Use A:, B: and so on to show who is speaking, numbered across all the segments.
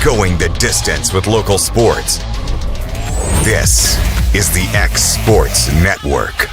A: Going the distance with local sports. This is the X Sports Network.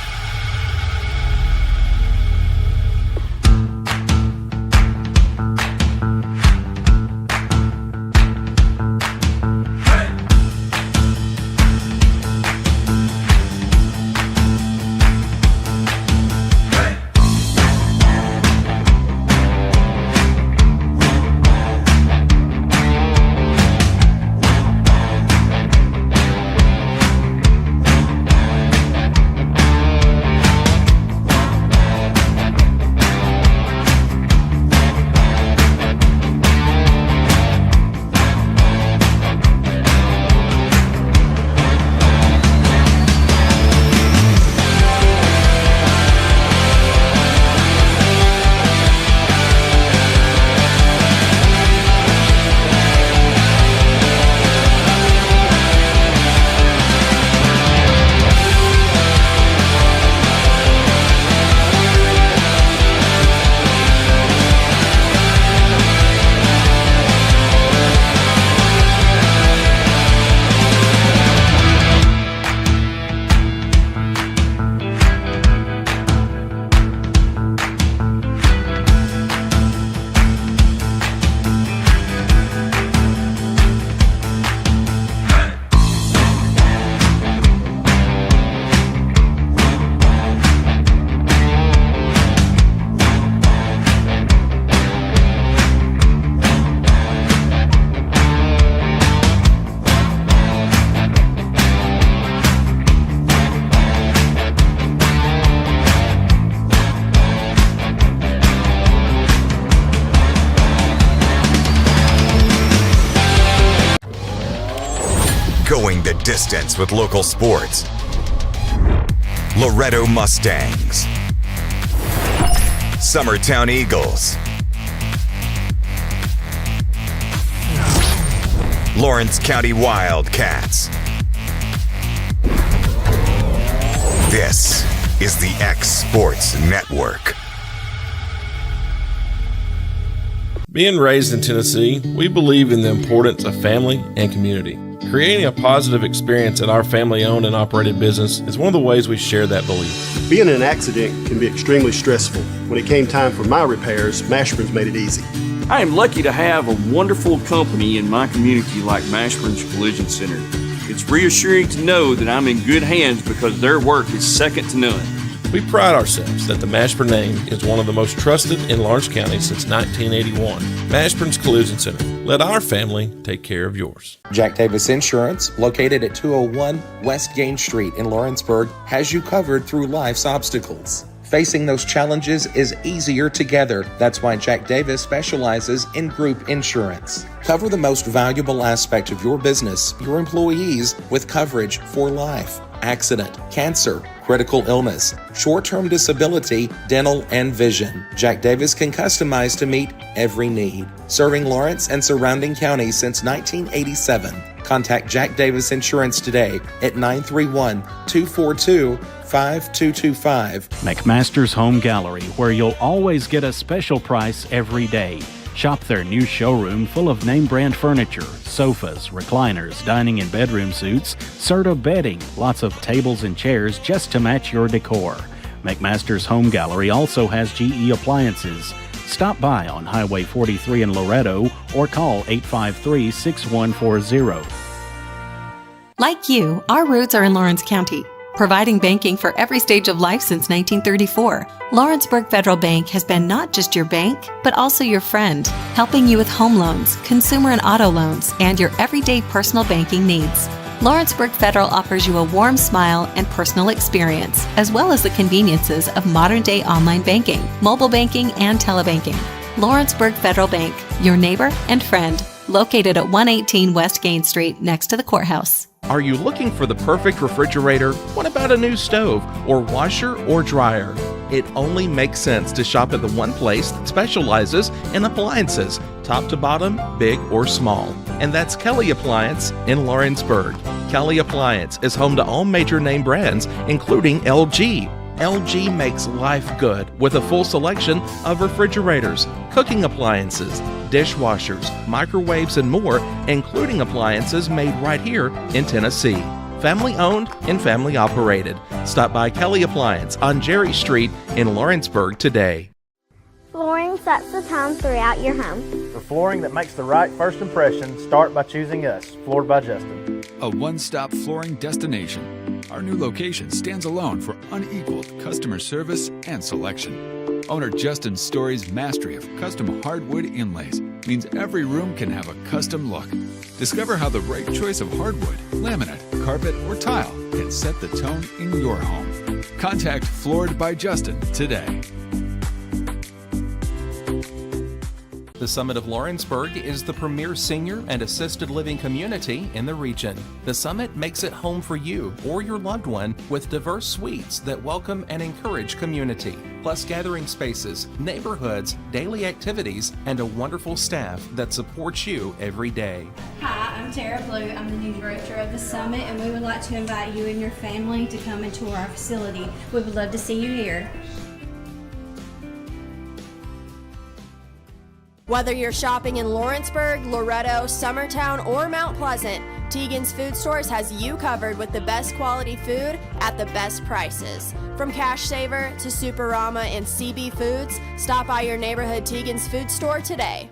A: Going the distance with local sports. Loretto Mustangs. Summertown Eagles. Lawrence County Wildcats. This is the X Sports Network.
B: Being raised in Tennessee, we believe in the importance of family and community. Creating a positive experience at our family-owned and operated business is one of the ways we share that belief.
C: Being in an accident can be extremely stressful. When it came time for my repairs, Mashburn's made it easy.
D: I am lucky to have a wonderful company in my community like Mashburn's Collision Center. It's reassuring to know that I'm in good hands because their work is second to none.
B: We pride ourselves that the Mashburn name is one of the most trusted in Lawrence County since 1981. Mashburn's Collision Center. Let our family take care of yours.
E: Jack Davis Insurance, located at 201 West Gain Street in Lawrenceburg, has you covered through life's obstacles. Facing those challenges is easier together. That's why Jack Davis specializes in group insurance. Cover the most valuable aspect of your business, your employees, with coverage for life, accident, cancer, critical illness, short-term disability, dental, and vision. Jack Davis can customize to meet every need. Serving Lawrence and surrounding counties since 1987. Contact Jack Davis Insurance today at 931-242-5225.
F: McMaster's Home Gallery, where you'll always get a special price every day. Shop their new showroom full of name-brand furniture, sofas, recliners, dining and bedroom suites, Serta bedding, lots of tables and chairs just to match your decor. McMaster's Home Gallery also has GE appliances. Stop by on Highway 43 in Loretto or call 853-6140.
G: Like you, our roots are in Lawrence County, providing banking for every stage of life since 1934. Lawrenceburg Federal Bank has been not just your bank, but also your friend, helping you with home loans, consumer and auto loans, and your everyday personal banking needs. Lawrenceburg Federal offers you a warm smile and personal experience, as well as the conveniences of modern-day online banking, mobile banking, and telebanking. Lawrenceburg Federal Bank, your neighbor and friend, located at 118 West Gain Street, next to the courthouse.
H: Are you looking for the perfect refrigerator? What about a new stove or washer or dryer? It only makes sense to shop at the one place that specializes in appliances, top to bottom, big or small. And that's Kelly Appliance in Lawrenceburg. Kelly Appliance is home to all major name brands, including LG, LG makes life good with a full selection of refrigerators, cooking appliances, dishwashers, microwaves, and more, including appliances made right here in Tennessee. Family owned and family operated. Stop by Kelly Appliance on Jerry Street in Lawrenceburg today.
I: Flooring sets the tone throughout your home.
J: For flooring that makes the right first impression, start by choosing us, Floored by Justin.
K: A one-stop flooring destination. Our new location stands alone for unequaled customer service and selection. Owner Justin Story's mastery of custom hardwood inlays means every room can have a custom look. Discover how the right choice of hardwood, laminate, carpet, or tile can set the tone in your home. Contact Floored by Justin today.
E: The Summit of Lawrenceburg is the premier senior and assisted living community in the region. The Summit makes it home for you or your loved one with diverse suites that welcome and encourage community, plus gathering spaces, neighborhoods, daily activities, and a wonderful staff that supports you every day.
L: Hi, I'm Tara Blue. I'm the new director of the Summit, and we would like to invite you and your family to come and tour our facility. We would love to see you here.
M: Whether you're shopping in Lawrenceburg, Loretto, Summertown, or Mount Pleasant, Teagan's Food Stores has you covered with the best quality food at the best prices. From Cash Saver to Superama and CB Foods, stop by your neighborhood Teagan's Food Store today.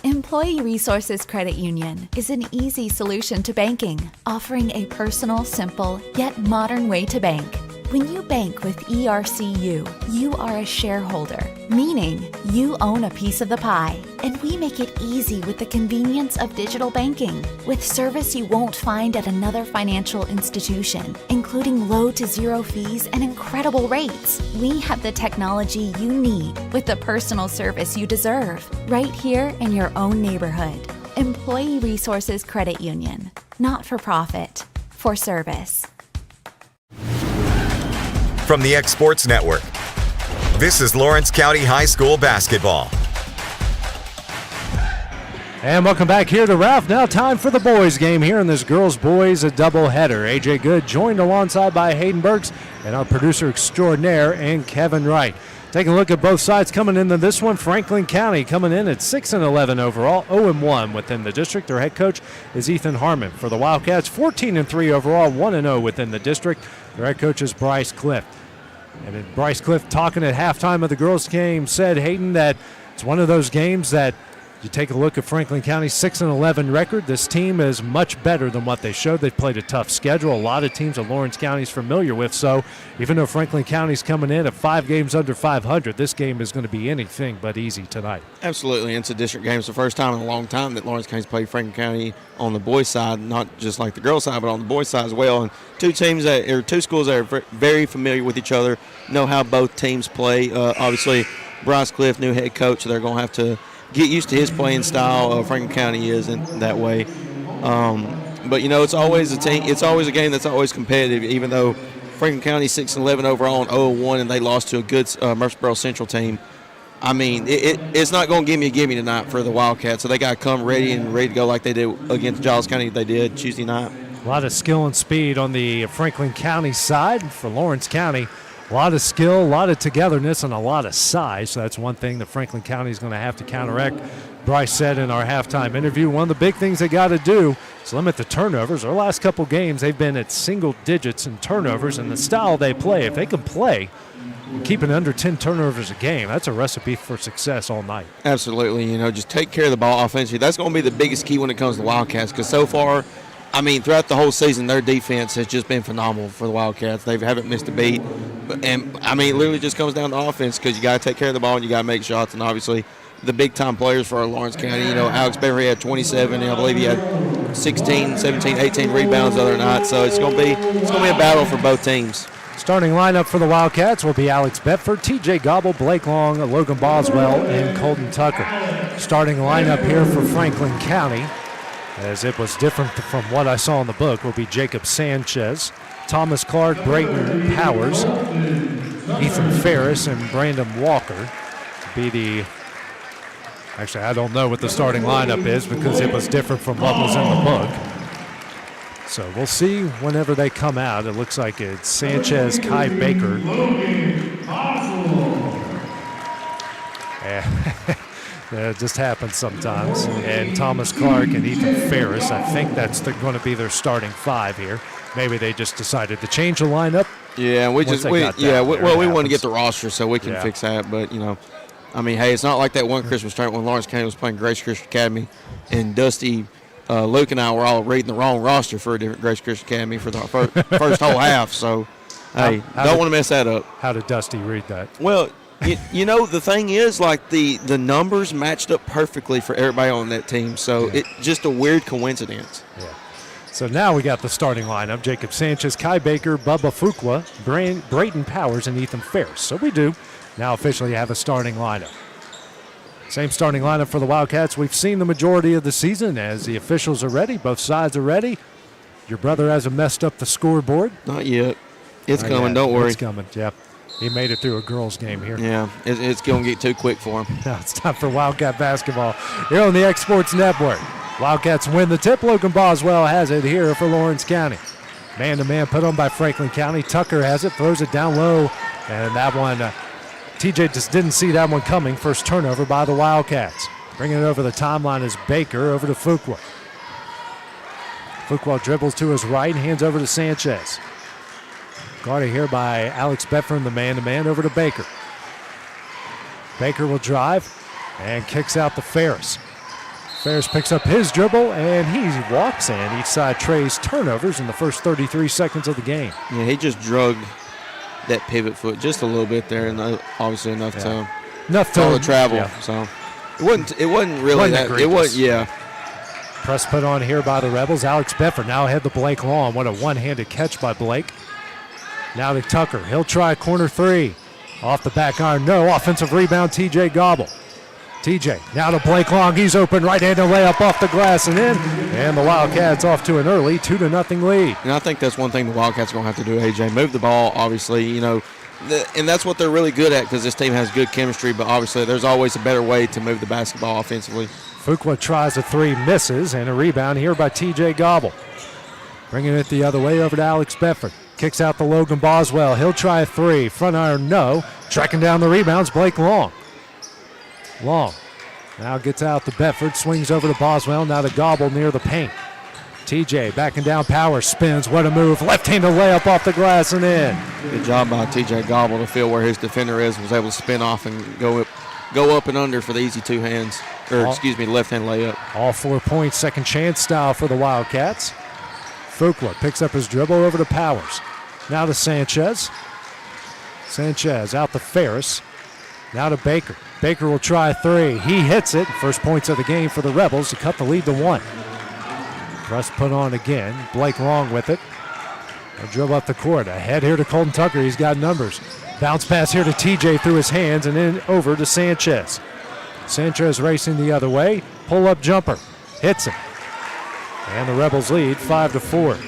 N: Employee Resources Credit Union is an easy solution to banking, offering a personal, simple, yet modern way to bank. When you bank with ERCU, you are a shareholder, meaning you own a piece of the pie. And we make it easy with the convenience of digital banking, with service you won't find at another financial institution, including low to zero fees and incredible rates. We have the technology you need with the personal service you deserve, right here in your own neighborhood. Employee Resources Credit Union, not for profit, for service.
A: From the X Sports Network, this is Lawrence County High School basketball.
O: And welcome back here to Ralph. Now time for the boys game here in this girls-boys a doubleheader. AJ Good joined alongside by Hayden Burks and our producer extraordinaire and Kevin Wright. Taking a look at both sides coming into this one, Franklin County coming in at 6-11 overall, 0-1 within the district. Their head coach is Ethan Harmon. For the Wildcats, 14-3 overall, 1-0 within the district. Their head coach is Bryce Clift. And Bryce Clift, talking at halftime of the girls' game, said, Hayden, that it's one of those games that you take a look at Franklin County's 6-11 record. This team is much better than what they showed. They've played a tough schedule. A lot of teams that Lawrence County is familiar with. So even though Franklin County's coming in at 5 games under 500, this game is going to be anything but easy tonight.
P: Absolutely. It's a district game. It's the first time in a long time that Lawrence County's played Franklin County on the boys' side, not just like the girls' side, but on the boys' side as well. And two schools that are very familiar with each other, know how both teams play. Obviously, Bryce Clift, new head coach, so they're going to have to get used to his playing style. Franklin County is in that way. But, you know, it's always a team. It's always a game that's always competitive, even though Franklin County 6-11 overall and 0-1, and they lost to a good Murfreesboro Central team. I mean, it's not going to give me a gimme tonight for the Wildcats, so they got to come ready to go like they did against Giles County they did Tuesday night.
O: A lot of skill and speed on the Franklin County side. For Lawrence County, a lot of skill, a lot of togetherness, and a lot of size. So that's one thing that Franklin County is going to have to counteract. Bryce said in our halftime interview, one of the big things they got to do is limit the turnovers. Our last couple games, they've been at single digits in turnovers, and the style they play, if they can play and keep it under 10 turnovers a game, that's a recipe for success all night.
P: Absolutely. You know, just take care of the ball offensively. That's going to be the biggest key when it comes to the Wildcats, because so far, I mean, throughout the whole season, their defense has just been phenomenal for the Wildcats. They haven't missed a beat. And, I mean, it literally just comes down to offense, because you got to take care of the ball and you got to make shots. And obviously, the big-time players for Lawrence County, you know, Alex Beverly had 27, and I believe he had 16, 17, 18 rebounds the other night. So it's going to be a battle for both teams.
O: Starting lineup for the Wildcats will be Alex Bedford, TJ Gobble, Blake Long, Logan Boswell, and Colton Tucker. Starting lineup here for Franklin County, as it was different from what I saw in the book, will be Jacob Sanchez, Thomas Clark, Brayton Powers, Ethan Ferris, and Brandon Walker. Actually, I don't know what the starting lineup is because it was different from what was in the book. So we'll see whenever they come out. It looks like it's Sanchez, Kai Baker. It just happens sometimes. And Thomas Clark and Ethan Ferris. I think that's going to be their starting 5 here. Maybe they just decided to change the lineup.
P: Yeah, we want to get the roster so we can fix that. But, I mean, hey, it's not like that one Christmas tournament when Lawrence County was playing Grace Christian Academy and Dusty, Luke, and I were all reading the wrong roster for a different Grace Christian Academy for the first whole half. So, hey, don't want to mess that up.
O: How did Dusty read that?
P: Well, the thing is, like, the numbers matched up perfectly for everybody on that team. So, it's just a weird coincidence.
O: Yeah. So now we got the starting lineup. Jacob Sanchez, Kai Baker, Bubba Fuqua, Brayton Powers, and Ethan Ferris. So we do now officially have a starting lineup. Same starting lineup for the Wildcats we've seen the majority of the season as the officials are ready. Both sides are ready. Your brother hasn't messed up the scoreboard.
P: Not yet. It's coming, don't worry.
O: It's coming, yeah. He made it through a girls' game here.
P: Yeah, it's going to get too quick for him.
O: Now it's time for Wildcat basketball here on the X Sports Network. Wildcats win the tip. Logan Boswell has it here for Lawrence County. Man-to-man put on by Franklin County. Tucker has it, throws it down low, and that one, TJ just didn't see that one coming. First turnover by the Wildcats. Bringing it over the timeline is Baker over to Fuqua. Fuqua dribbles to his right, hands over to Sanchez. Guarded here by Alex Bedford, the man-to-man, over to Baker. Baker will drive and kicks out to Ferris. Ferris picks up his dribble, and he walks in. Each side trades turnovers in the first 33 seconds of the game.
P: Yeah, he just drug that pivot foot just a little bit there, and obviously enough to travel.
O: Yeah.
P: So it wasn't really that. It was, yeah.
O: Press put on here by the Rebels. Alex Bedford now ahead to Blake Long. What a one-handed catch by Blake. Now to Tucker. He'll try corner 3. Off the back iron, no. Offensive rebound, TJ Gobble. TJ now to Blake Long. He's open, right-handed layup off the glass and in. And the Wildcats off to an early 2-0 lead.
P: And I think that's one thing the Wildcats are going to have to do, AJ. Move the ball, obviously, and that's what they're really good at because this team has good chemistry, but obviously there's always a better way to move the basketball offensively.
O: Fuqua tries a 3, misses, and a rebound here by TJ Gobble. Bringing it the other way over to Alex Bedford. Kicks out to Logan Boswell. He'll try a 3. Front iron, no. Tracking down the rebounds, Blake Long. Long now gets out to Bedford, swings over to Boswell, now to Gobble near the paint. TJ backing down, Power spins, what a move, left-handed layup off the glass and in.
P: Good job by TJ Gobble to feel where his defender is, was able to spin off and go up and under for the easy left-hand layup.
O: All 4 points, second chance style for the Wildcats. Fuqua picks up his dribble over to Powers. Now to Sanchez. Sanchez out to Ferris. Now to Baker. Baker will try a 3. He hits it. First points of the game for the Rebels to cut the lead to 1. Press put on again. Blake Long with it. They'll dribble up the court. Ahead here to Colton Tucker. He's got numbers. Bounce pass here to TJ through his hands and then over to Sanchez. Sanchez racing the other way. Pull-up jumper. Hits it. And the Rebels lead 5-4.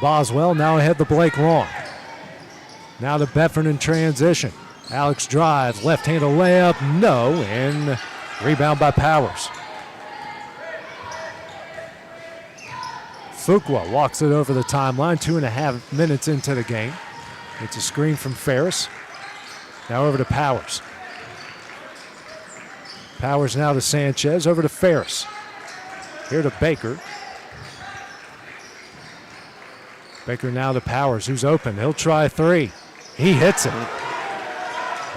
O: Boswell now ahead to Blake Long. Now to Bedford in transition. Alex drives, left-handed layup, no, and rebound by Powers. Fuqua walks it over the timeline, 2.5 minutes into the game. It's a screen from Ferris. Now over to Powers. Powers now to Sanchez, over to Ferris. Here to Baker. Baker now to Powers, who's open. He'll try a 3. He hits it.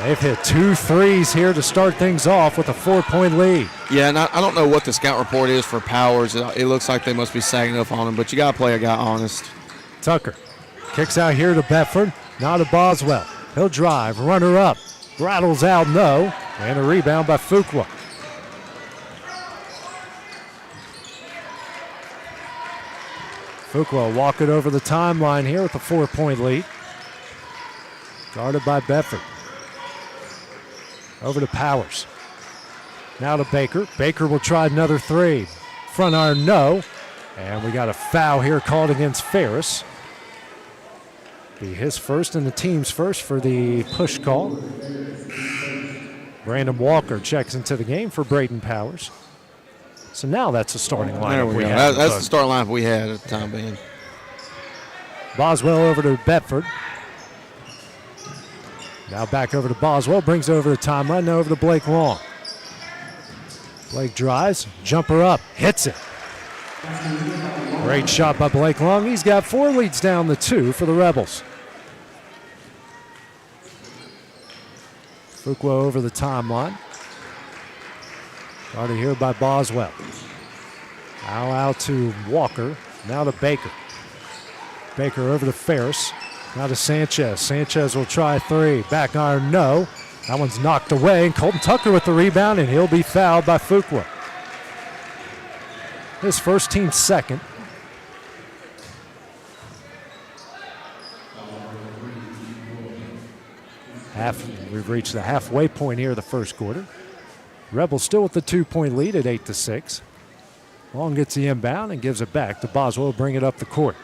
O: They've hit 2 threes here to start things off with a 4-point lead.
P: Yeah, and I don't know what the scout report is for Powers. It looks like they must be sagging up on him, but you got to play a guy honest.
O: Tucker kicks out here to Bedford, now to Boswell. He'll drive, runner up, rattles out, no, and a rebound by Fuqua. Fuqua will walk it over the timeline here with a 4-point lead. Guarded by Bedford. Over to Powers. Now to Baker. Baker will try another 3. Front iron, no. And we got a foul here called against Ferris. Be his first and the team's first for the push call. Brandon Walker checks into the game for Brayton Powers. So now that's the starting lineup.
P: There we go. That's the starting lineup we had at the time being.
O: Boswell over to Bedford. Now back over to Boswell, brings it over the timeline, now over to Blake Long. Blake drives, jumper up, hits it. Great shot by Blake Long. He's got 4, leads down the 2 for the Rebels. Fuqua over the timeline. Started here by Boswell. Now out to Walker, now to Baker. Baker over to Ferris. Now to Sanchez. Sanchez will try 3. Back iron, no. That one's knocked away. And Colton Tucker with the rebound, and he'll be fouled by Fuqua. His first, team second. We've reached the halfway point here of the first quarter. Rebels still with the 2-point lead at 8-6. Long gets the inbound and gives it back to Boswell, bring it up the court.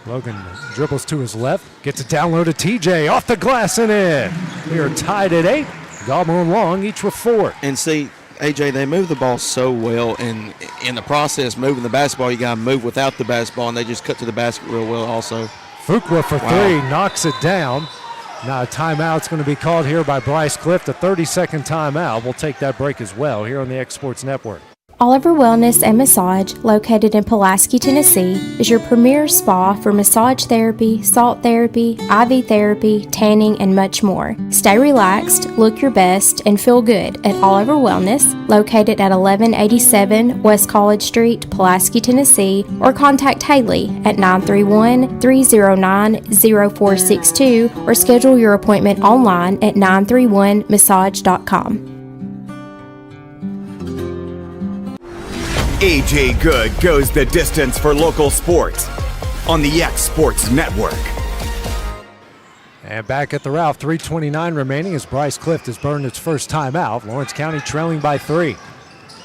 O: Logan dribbles to his left, gets it down low to TJ, off the glass and in. We are tied at 8. Gobble and Long each with 4.
P: And see, AJ, they move the ball so well, and in the process, moving the basketball, you got to move without the basketball, and they just cut to the basket real well also.
O: Fuqua for 3, knocks it down. Now a timeout's going to be called here by Bryce Clift, a 30-second timeout. We'll take that break as well here on the X Sports Network.
Q: Oliver Wellness and Massage, located in Pulaski, Tennessee, is your premier spa for massage therapy, salt therapy, IV therapy, tanning, and much more. Stay relaxed, look your best, and feel good at Oliver Wellness, located at 1187 West College Street, Pulaski, Tennessee, or contact Haley at 931-309-0462 or schedule your appointment online at 931massage.com.
A: AJ Good goes the distance for local sports on the X Sports Network.
O: And back at the Ralph, 3:29 remaining as Bryce Clift has burned its first time out. Lawrence County trailing by 3.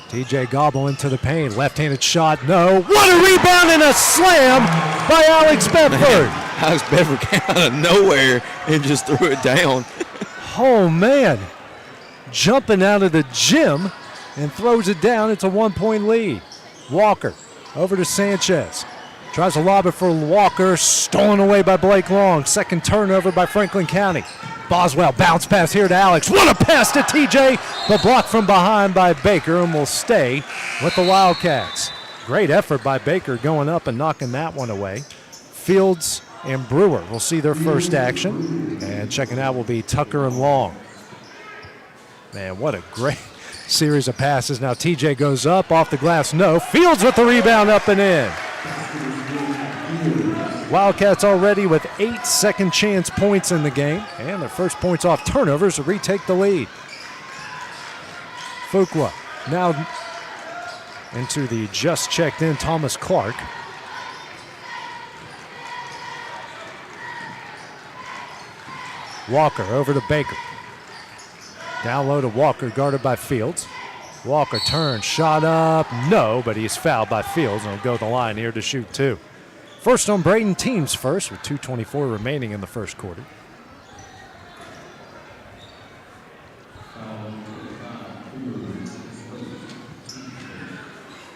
O: TJ Gobble into the paint, left-handed shot, no. What a rebound and a slam by Alex Bedford.
P: Alex Bedford came out of nowhere and just threw it down.
O: Oh, man. Jumping out of the gym and throws it down. It's a 1-point lead. Walker over to Sanchez. Tries to lob it for Walker. Stolen away by Blake Long. Second turnover by Franklin County. Boswell bounce pass here to Alex. What a pass to TJ, but blocked from behind by Baker and will stay with the Wildcats. Great effort by Baker going up and knocking that one away. Fields and Brewer will see their first action. And checking out will be Tucker and Long. Man, what a great series of passes. Now TJ goes up, off the glass, no. Fields with the rebound, up and in. Wildcats already with 8 second chance points in the game, and their first points off turnovers to retake the lead. Fuqua now into the just checked in Thomas Clark. Walker over to Baker. Down low to Walker, guarded by Fields. Walker turns, shot up, no, but he's fouled by Fields and will go to the line here to shoot 2. First on Braden, teams first with 2:24 remaining in the first quarter.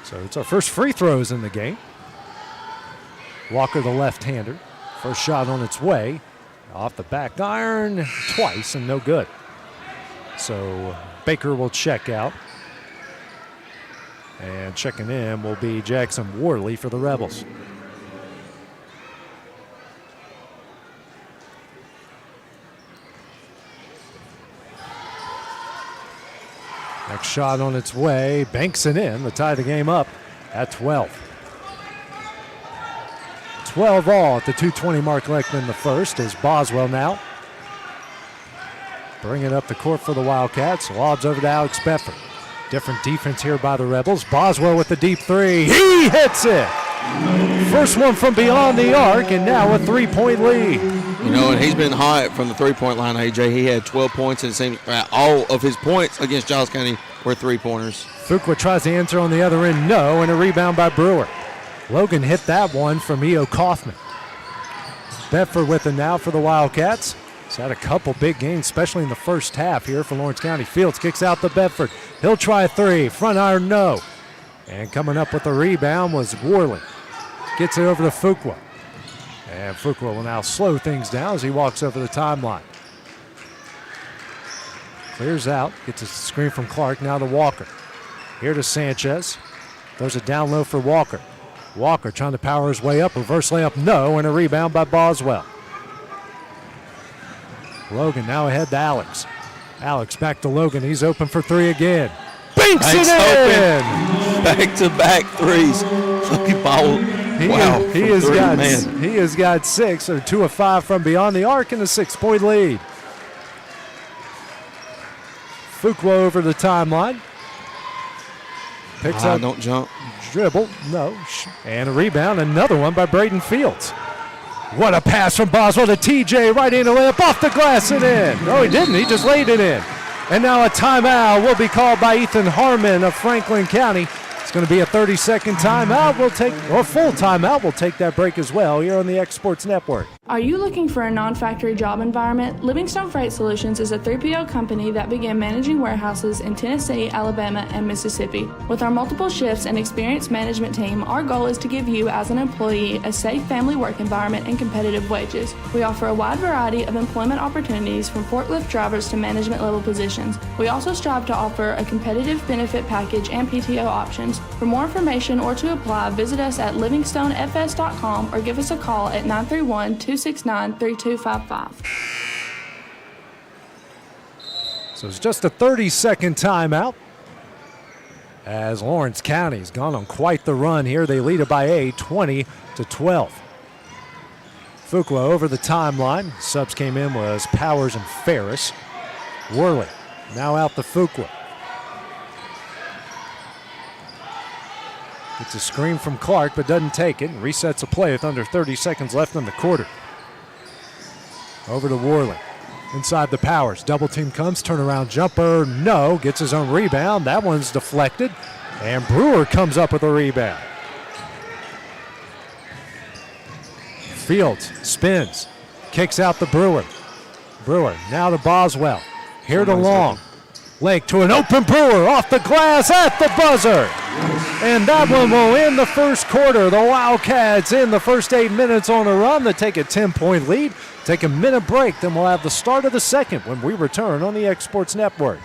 O: So it's our first free throws in the game. Walker, the left-hander. First shot on its way. Off the back iron twice and no good. So Baker will check out. And checking in will be Jackson Worley for the Rebels. Next shot on its way, banks it in to tie the game up at 12. 12 all at the 2:20 mark left in the first as Boswell now bring it up the court for the Wildcats. Lobs over to Alex Bedford. Different defense here by the Rebels. Boswell with the deep 3. He hits it! First one from beyond the arc, and now a 3-point lead.
P: You know, and he's been hot from the three-point line, AJ. He had 12 points, and it seems all of his points against Giles County were three-pointers.
O: Fuqua tries to answer on the other end, no, and a rebound by Brewer. Logan hit that one from E.O. Kaufman. Bedford with it now for the Wildcats. He's had a couple big games, especially in the first half here for Lawrence County. Fields kicks out to Bedford. He'll try a three. Front iron, no. And coming up with the rebound was Worley. Gets it over to Fuqua. And Fuqua will now slow things down as he walks over the timeline. Clears out. Gets a screen from Clark. Now to Walker. Here to Sanchez. Throws it down low for Walker. Walker trying to power his way up. Reverse layup, no. And a rebound by Boswell. Logan now ahead to Alex. Alex back to Logan. He's open for three again. Binks it in!
P: Back-to-back threes. Wow.
O: He has got 6, or 2 of 5 from beyond the arc, and a 6-point lead. Fuqua over the timeline. Picks up.
P: Don't jump.
O: Dribble. No. And a rebound. Another one by Braden Fields. What a pass from Boswell to TJ. Right in the layup off the glass and in. No, he didn't. He just laid it in. And now a timeout will be called by Ethan Harmon of Franklin County. It's going to be a 30-second timeout. Full timeout. We'll take that break as well here on the X Sports Network.
R: Are you looking for a non-factory job environment? Livingstone Freight Solutions is a 3PL company that began managing warehouses in Tennessee, Alabama, and Mississippi. With our multiple shifts and experienced management team, our goal is to give you as an employee a safe family work environment and competitive wages. We offer a wide variety of employment opportunities from forklift drivers to management level positions. We also strive to offer a competitive benefit package and PTO options. For more information or to apply, visit us at livingstonefs.com or give us a call at 931-269-3255.
O: So it's just a 30-second timeout as Lawrence County's gone on quite the run here. They lead it by 8, 20-12. Fuqua over the timeline. Subs came in was Powers and Ferris. Worley now out to Fuqua. Gets a screen from Clark, but doesn't take it. Resets a play with under 30 seconds left in the quarter. Over to Worley. Inside the Powers. Double team comes. Turnaround jumper. No. Gets his own rebound. That one's deflected. And Brewer comes up with a rebound. Fields spins. Kicks out to Brewer. Brewer now to Boswell. Here to Long. Lake to an open Brewer off the glass at the buzzer. And that one will end the first quarter. The Wildcats in the first 8 minutes on a run to take a 10-point lead. Take a minute break, then we'll have the start of the second when we return on the X Sports Network.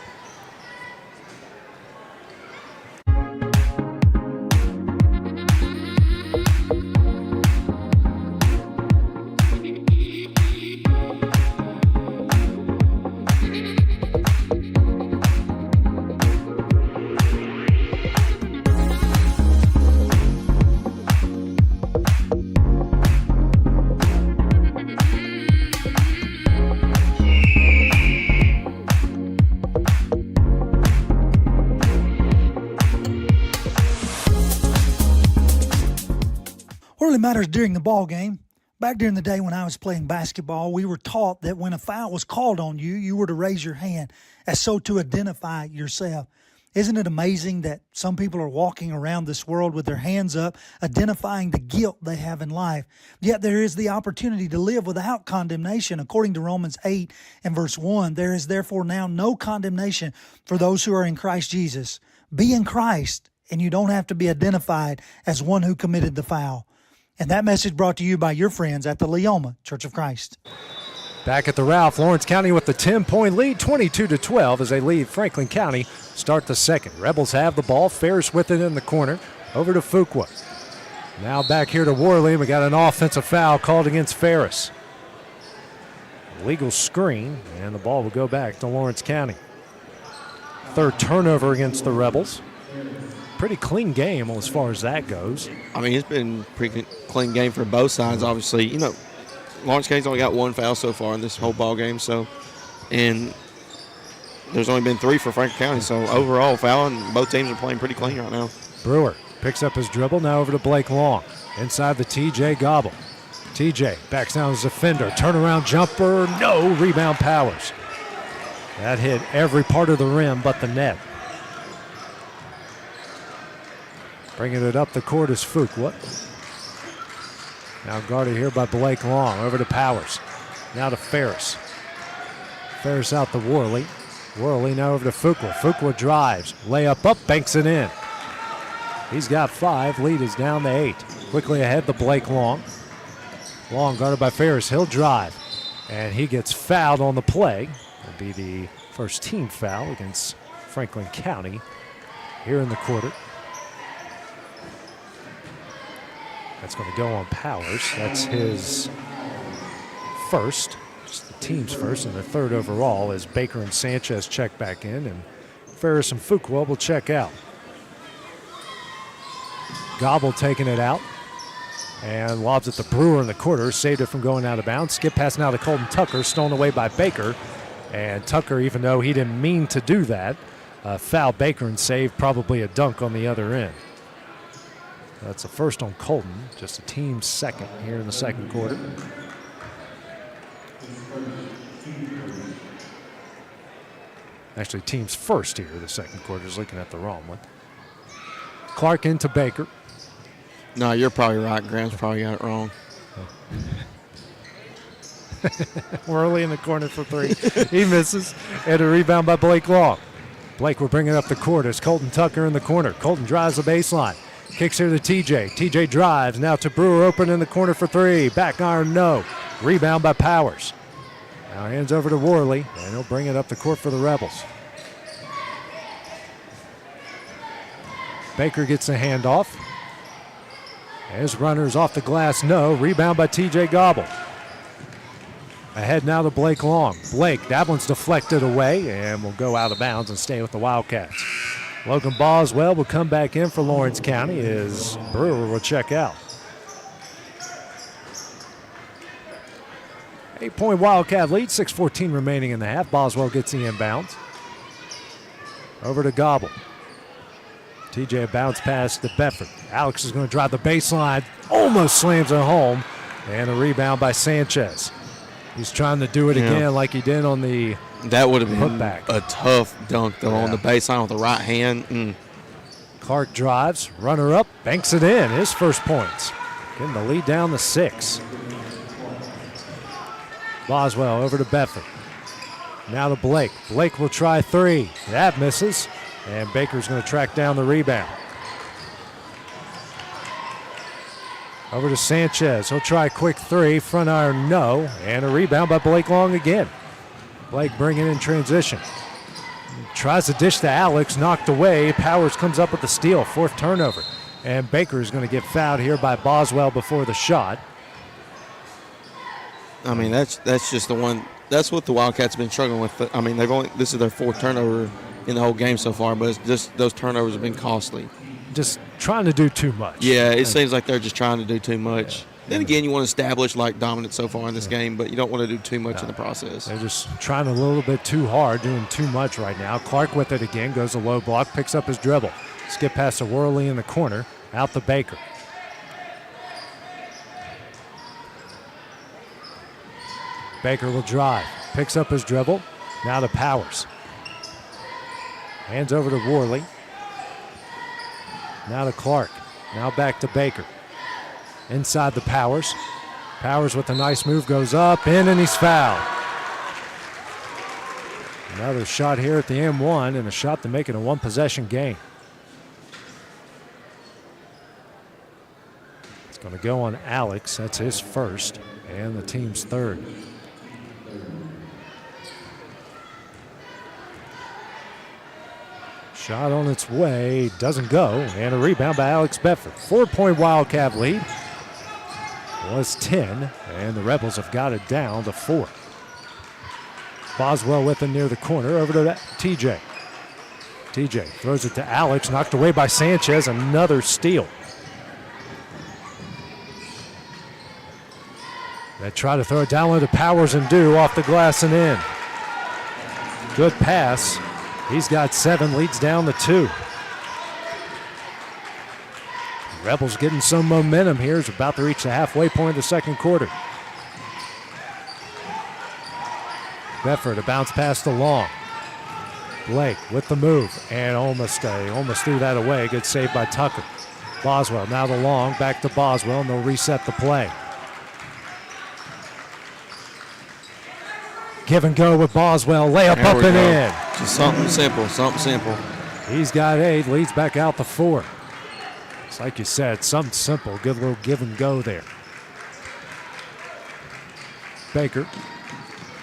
S: Matters during the ball game. Back during the day when I was playing basketball, we were taught that when a foul was called on you, you were to raise your hand as so to identify yourself. Isn't it amazing that some people are walking around this world with their hands up, identifying the guilt they have in life? Yet there is the opportunity to live without condemnation. According to Romans 8 and verse 1, there is therefore now no condemnation for those who are in Christ Jesus. Be in Christ, and you don't have to be identified as one who committed the foul. And that message brought to you by your friends at the Leoma Church of Christ.
O: Back at the Ralph, Lawrence County with the 10-point lead, 22-12 as they lead Franklin County. Start the second. Rebels have the ball. Ferris with it in the corner. Over to Fuqua. Now back here to Worley. We got an offensive foul called against Ferris. Legal screen, and the ball will go back to Lawrence County. Third turnover against the Rebels. Pretty clean game as far as that goes.
P: I mean, it's been a pretty clean game for both sides, obviously. You know, Lawrence County's only got one foul so far in this whole ball game, and there's only been 3 for Franklin County. So overall, fouling, both teams are playing pretty clean right now.
O: Brewer picks up his dribble, now over to Blake Long. Inside the TJ Gobble. TJ backs down his defender. Turnaround jumper, no. Rebound Powers. That hit every part of the rim but the net. Bringing it up the court is Fuqua. Now guarded here by Blake Long. Over to Powers. Now to Ferris. Ferris out to Worley. Worley now over to Fuqua. Fuqua drives. Layup up, banks it in. He's got 5. Lead is down to 8. Quickly ahead to Blake Long. Long guarded by Ferris. He'll drive. And he gets fouled on the play. It'll be the first team foul against Franklin County here in the quarter. That's going to go on Powers. That's his first. Just the team's first and the third overall as Baker and Sanchez check back in, and Ferris and Fuqua will check out. Gobble taking it out and lobs it to Brewer in the quarter. Saved it from going out of bounds. Skip pass now to Colton Tucker, stolen away by Baker. And Tucker, even though he didn't mean to do that, fouled Baker and saved probably a dunk on the other end. That's a first on Colton, just a team's second here in the second quarter. Actually, team's first here in the second quarter. Is looking at the wrong one. Clark into Baker.
P: No, you're probably right. Graham's probably got it wrong.
O: Worley in the corner for 3. He misses. And a rebound by Blake Long. Blake will bring it up the court as Colton Tucker in the corner. Colton drives the baseline. Kicks here to TJ. TJ drives. Now to Brewer open in the corner for 3. Back iron, no. Rebound by Powers. Now hands over to Worley, and he'll bring it up the court for the Rebels. Baker gets the handoff. His runner's off the glass, no. Rebound by TJ Gobble. Ahead now to Blake Long. Blake, that one's deflected away and will go out of bounds and stay with the Wildcats. Logan Boswell will come back in for Lawrence County as Brewer will check out. 8-point Wildcat lead, 6:14 remaining in the half. Boswell gets the inbounds. Over to Gobble. TJ bounce pass to Bedford. Alex is going to drive the baseline. Almost slams it home. And a rebound by Sanchez. He's trying to do it again like he did on the
P: That would have been
O: putback.
P: A tough dunk, though, on the baseline with the right hand.
O: Clark drives, runner up, banks it in. His first points. Getting the lead down to 6. Boswell over to Bedford. Now to Blake. Blake will try 3. That misses. And Baker's going to track down the rebound. Over to Sanchez. He'll try a quick 3. Front iron, no. And a rebound by Blake Long again. Blake bringing in transition. Tries to dish to Alex. Knocked away. Powers comes up with the steal. 4th turnover. And Baker is going to get fouled here by Boswell before the shot.
P: I mean, that's just the one. That's what the Wildcats have been struggling with. I mean, this is their 4th turnover in the whole game so far, but it's just those turnovers have been costly.
O: Just trying to do too much.
P: Yeah, it seems like they're just trying to do too much. Then again, you want to establish like dominance so far in this game, but you don't want to do too much in the process.
O: They're just trying a little bit too hard, doing too much right now. Clark with it again, goes a low block, picks up his dribble. Skip past to Worley in the corner, out to Baker. Baker will drive, picks up his dribble, now to Powers. Hands over to Worley. Now to Clark. Now back to Baker. Inside the Powers. Powers with a nice move goes up, in, and he's fouled. Another shot here at the M1 and a shot to make it a 1-possession game. It's going to go on Alex. That's his first and the team's 3rd. Shot on its way, doesn't go, and a rebound by Alex Bedford. 4-point Wildcat lead was 10, and the Rebels have got it down to 4. Boswell with it near the corner, over to TJ. TJ throws it to Alex, knocked away by Sanchez, another steal. They try to throw it down to Powers and do off the glass and in. Good pass. He's got 7, leads down to 2. Rebels getting some momentum here. Is about to reach the halfway point of the second quarter. Bedford, a bounce pass to Long. Blake with the move and almost threw that away. Good save by Tucker. Boswell now to Long, back to Boswell, and they'll reset the play. Give and go with Boswell. Layup
P: There
O: up
P: we
O: and
P: go.
O: in.
P: Just something simple.
O: He's got 8, leads back out to 4. It's like you said, something simple. Good little give and go there. Baker.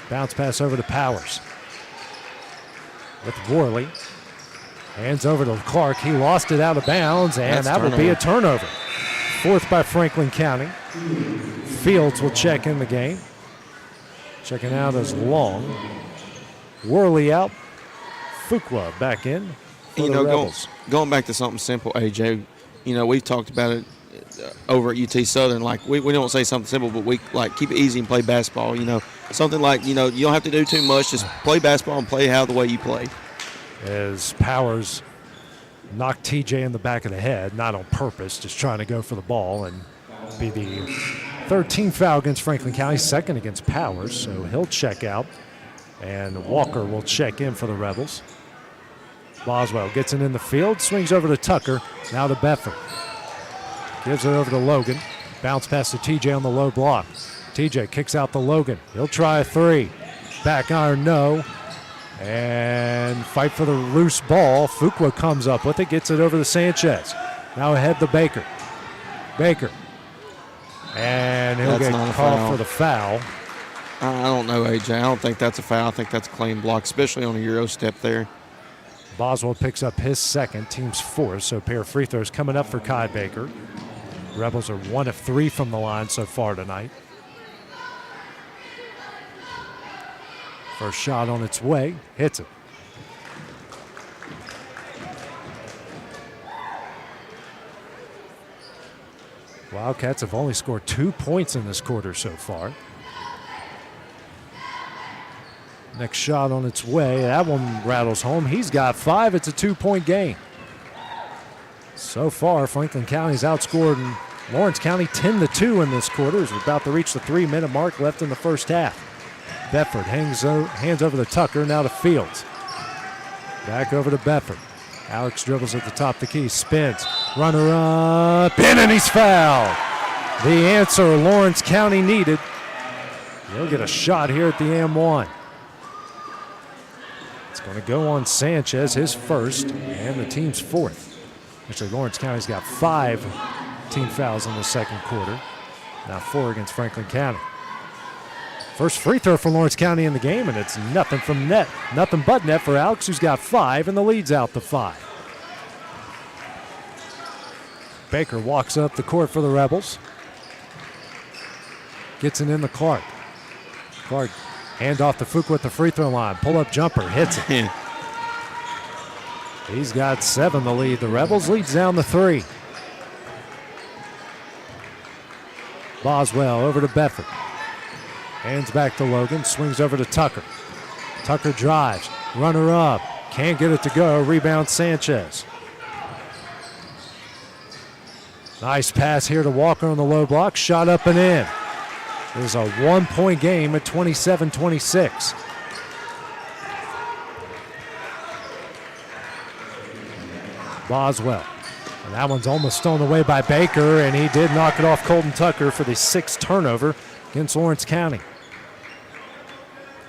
O: Bounce pass over to Powers. With Worley. Hands over to Clark. He lost it out of bounds, and that will be a turnover. 4th by Franklin County. Fields will check in the game. Checking out as Long. Worley out. Fuqua back in.
P: You know, going back to something simple, AJ, you know, we've talked about it over at UT Southern. Like, we don't say something simple, but we like keep it easy and play basketball. You know, something like, you know, you don't have to do too much. Just play basketball and play the way you play.
O: As Powers knocked TJ in the back of the head, not on purpose, just trying to go for the ball, and be the 13th foul against Franklin County, 2nd against Powers, so he'll check out, and Walker will check in for the Rebels. Boswell gets it in the field, swings over to Tucker, now to Bedford. Gives it over to Logan, bounce pass to TJ on the low block. TJ kicks out to Logan, he'll try a 3. Back iron, no. And fight for the loose ball. Fuqua comes up with it, gets it over to Sanchez. Now ahead to Baker. Baker. And he'll get called for the foul.
P: I don't know, AJ. I don't think that's a foul. I think that's a clean block, especially on a Euro step there.
O: Boswell picks up his 2nd, team's 4th, so a pair of free throws coming up for Kai Baker. Rebels are 1 of 3 from the line so far tonight. First shot on its way, hits it. Wildcats have only scored 2 points in this quarter so far. Next shot on its way, that one rattles home. He's got 5, it's a 2-point game. So far, Franklin County's outscored Lawrence County 10-2 in this quarter as we're about to reach the 3-minute mark left in the first half. Bedford hands over to Tucker, now to Fields. Back over to Bedford. Alex dribbles at the top of the key, spins, runner up, in, and he's fouled. The answer Lawrence County needed. They'll get a shot here at the M1. It's going to go on Sanchez, his 1st, and the team's 4th. Actually, Lawrence County's got 5 team fouls in the 2nd quarter. Now 4 against Franklin County. First free throw for Lawrence County in the game, and it's nothing from net. Nothing but net for Alex, who's got 5, and the lead's out to 5. Baker walks up the court for the Rebels. Gets it in to Clark. Clark, hand off to Fuqua at the free throw line. Pull-up jumper, hits it. He's got 7, the lead. The Rebels leads down to 3. Boswell over to Bedford. Hands back to Logan, swings over to Tucker. Tucker drives, runner up, can't get it to go, rebound Sanchez. Nice pass here to Walker on the low block, shot up and in. It is a 1-point game at 27-26. Boswell, and that one's almost stolen away by Baker, and he did knock it off Colton Tucker for the 6th turnover against Lawrence County.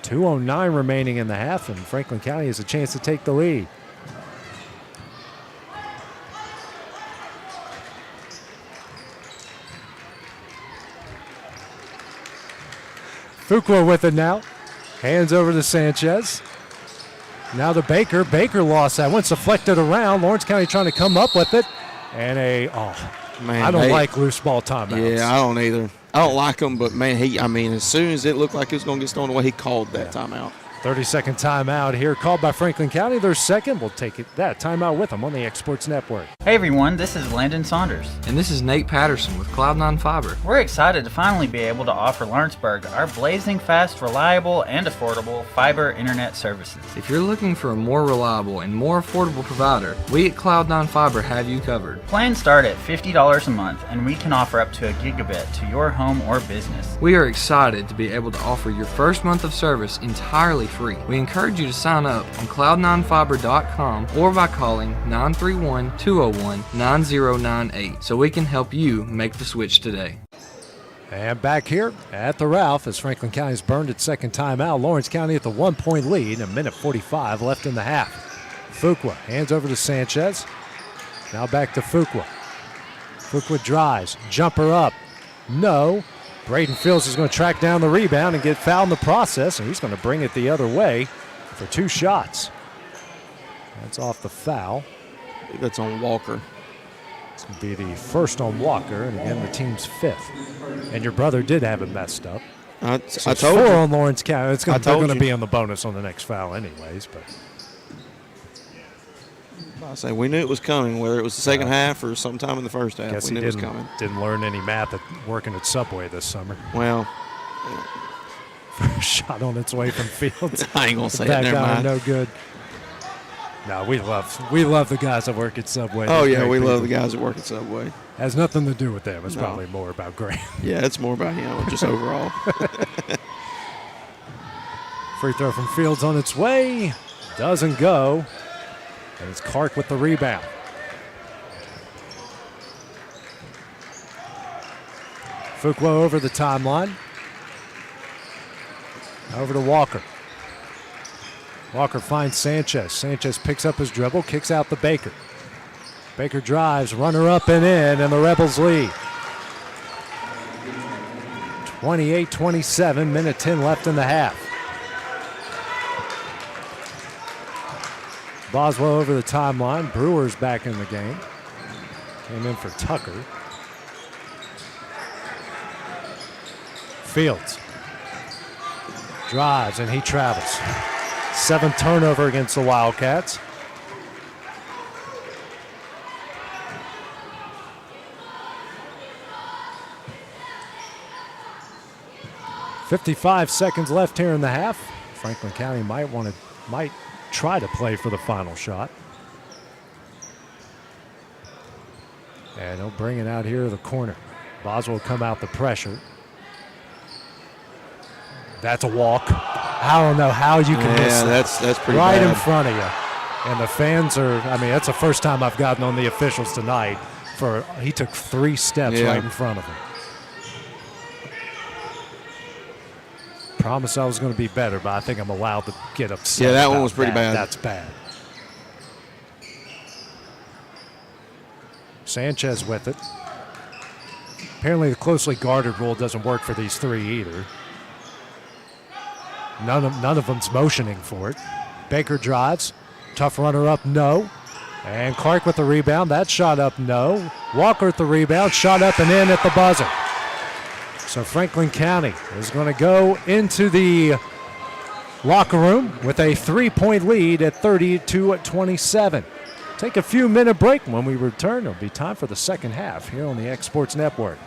O: 2:09 remaining in the half, and Franklin County has a chance to take the lead. Fuqua with it now. Hands over to Sanchez. Now to Baker. Baker lost that. Once deflected around. Lawrence County trying to come up with it. And I don't like loose ball timeouts.
P: Yeah, I don't either. I don't like him, but, man, as soon as it looked like it was going to get stolen away, he called that timeout.
O: 30-second timeout here called by Franklin County. Their 2nd. We'll take that timeout with them on the Exports Network.
T: Hey everyone, this is Landon Saunders.
U: And this is Nate Patterson with Cloud9 Fiber.
T: We're excited to finally be able to offer Lawrenceburg our blazing fast, reliable, and affordable fiber internet services.
U: If you're looking for a more reliable and more affordable provider, we at Cloud9 Fiber have you covered.
T: Plans start at $50 a month, and we can offer up to a gigabit to your home or business.
U: We are excited to be able to offer your first month of service entirely free. We encourage you to sign up on cloud9fiber.com or by calling 931-201-9098 so we can help you make the switch today.
O: And back here at the Ralph as Franklin County's burned its second timeout. Lawrence County at the 1-point lead, a minute 45 left in the half. Fuqua hands over to Sanchez. Now back to Fuqua. Fuqua drives, jumper up. No. Braden Fields is going to track down the rebound and get fouled in the process, and he's going to bring it the other way for 2 shots. That's off the foul.
P: I think that's on Walker.
O: It's going to be the first on Walker, and again, the team's 5th. And your brother did have it messed up.
P: I
O: So
P: told
O: 4
P: you.
O: on Lawrence County. They're going to
P: you.
O: be on the bonus on the next foul anyways. But
P: I say we knew it was coming, whether it was the second half or sometime in the first half.
O: guess
P: We
O: he
P: knew it was coming.
O: didn't learn any math at working at Subway this summer.
P: Well,
O: First shot on its way from Fields.
P: I ain't gonna say it,
O: Back
P: never
O: down,
P: mind.
O: no good. No, we love the guys that work at Subway.
P: oh
O: They're
P: yeah,
O: great
P: we love
O: people.
P: the guys that work at Subway.
O: Has nothing to do with them. It's
P: No.
O: probably more about Graham.
P: Yeah, it's more about him, just overall.
O: Free throw from Fields on its way. Doesn't go. And it's Clark with the rebound. Fuqua over the timeline. Over to Walker. Walker finds Sanchez. Sanchez picks up his dribble, kicks out to Baker. Baker drives, runner up and in, and the Rebels lead. 28-27, minute 10 left in the half. Boswell over the timeline. Brewers back in the game. Came in for Tucker. Fields drives and he travels. 7th turnover against the Wildcats. .55 seconds left here in the half. Franklin County might try to play for the final shot. And he'll bring it out here to the corner. Boswell will come out the pressure. That's a walk. I don't know how you can miss that.
P: that's pretty
O: right
P: bad.
O: in front of you. And the fans are, that's the first time I've gotten on the officials tonight. He took 3 steps
P: Yeah.
O: right in front of him. Promised I was going to be better, but I think I'm allowed to get upset.
P: Yeah, that one
O: about
P: was pretty
O: that.
P: bad.
O: That's bad. Sanchez with it. Apparently the closely guarded rule doesn't work for these 3 either. None of them's motioning for it. Baker drives. Tough runner up, no. And Clark with the rebound. That shot up, no. Walker at the rebound. Shot up and in at the buzzer. So Franklin County is going to go into the locker room with a 3-point lead at 32-27. Take a few minute break. When we return, it'll be time for the second half here on the X Sports Network.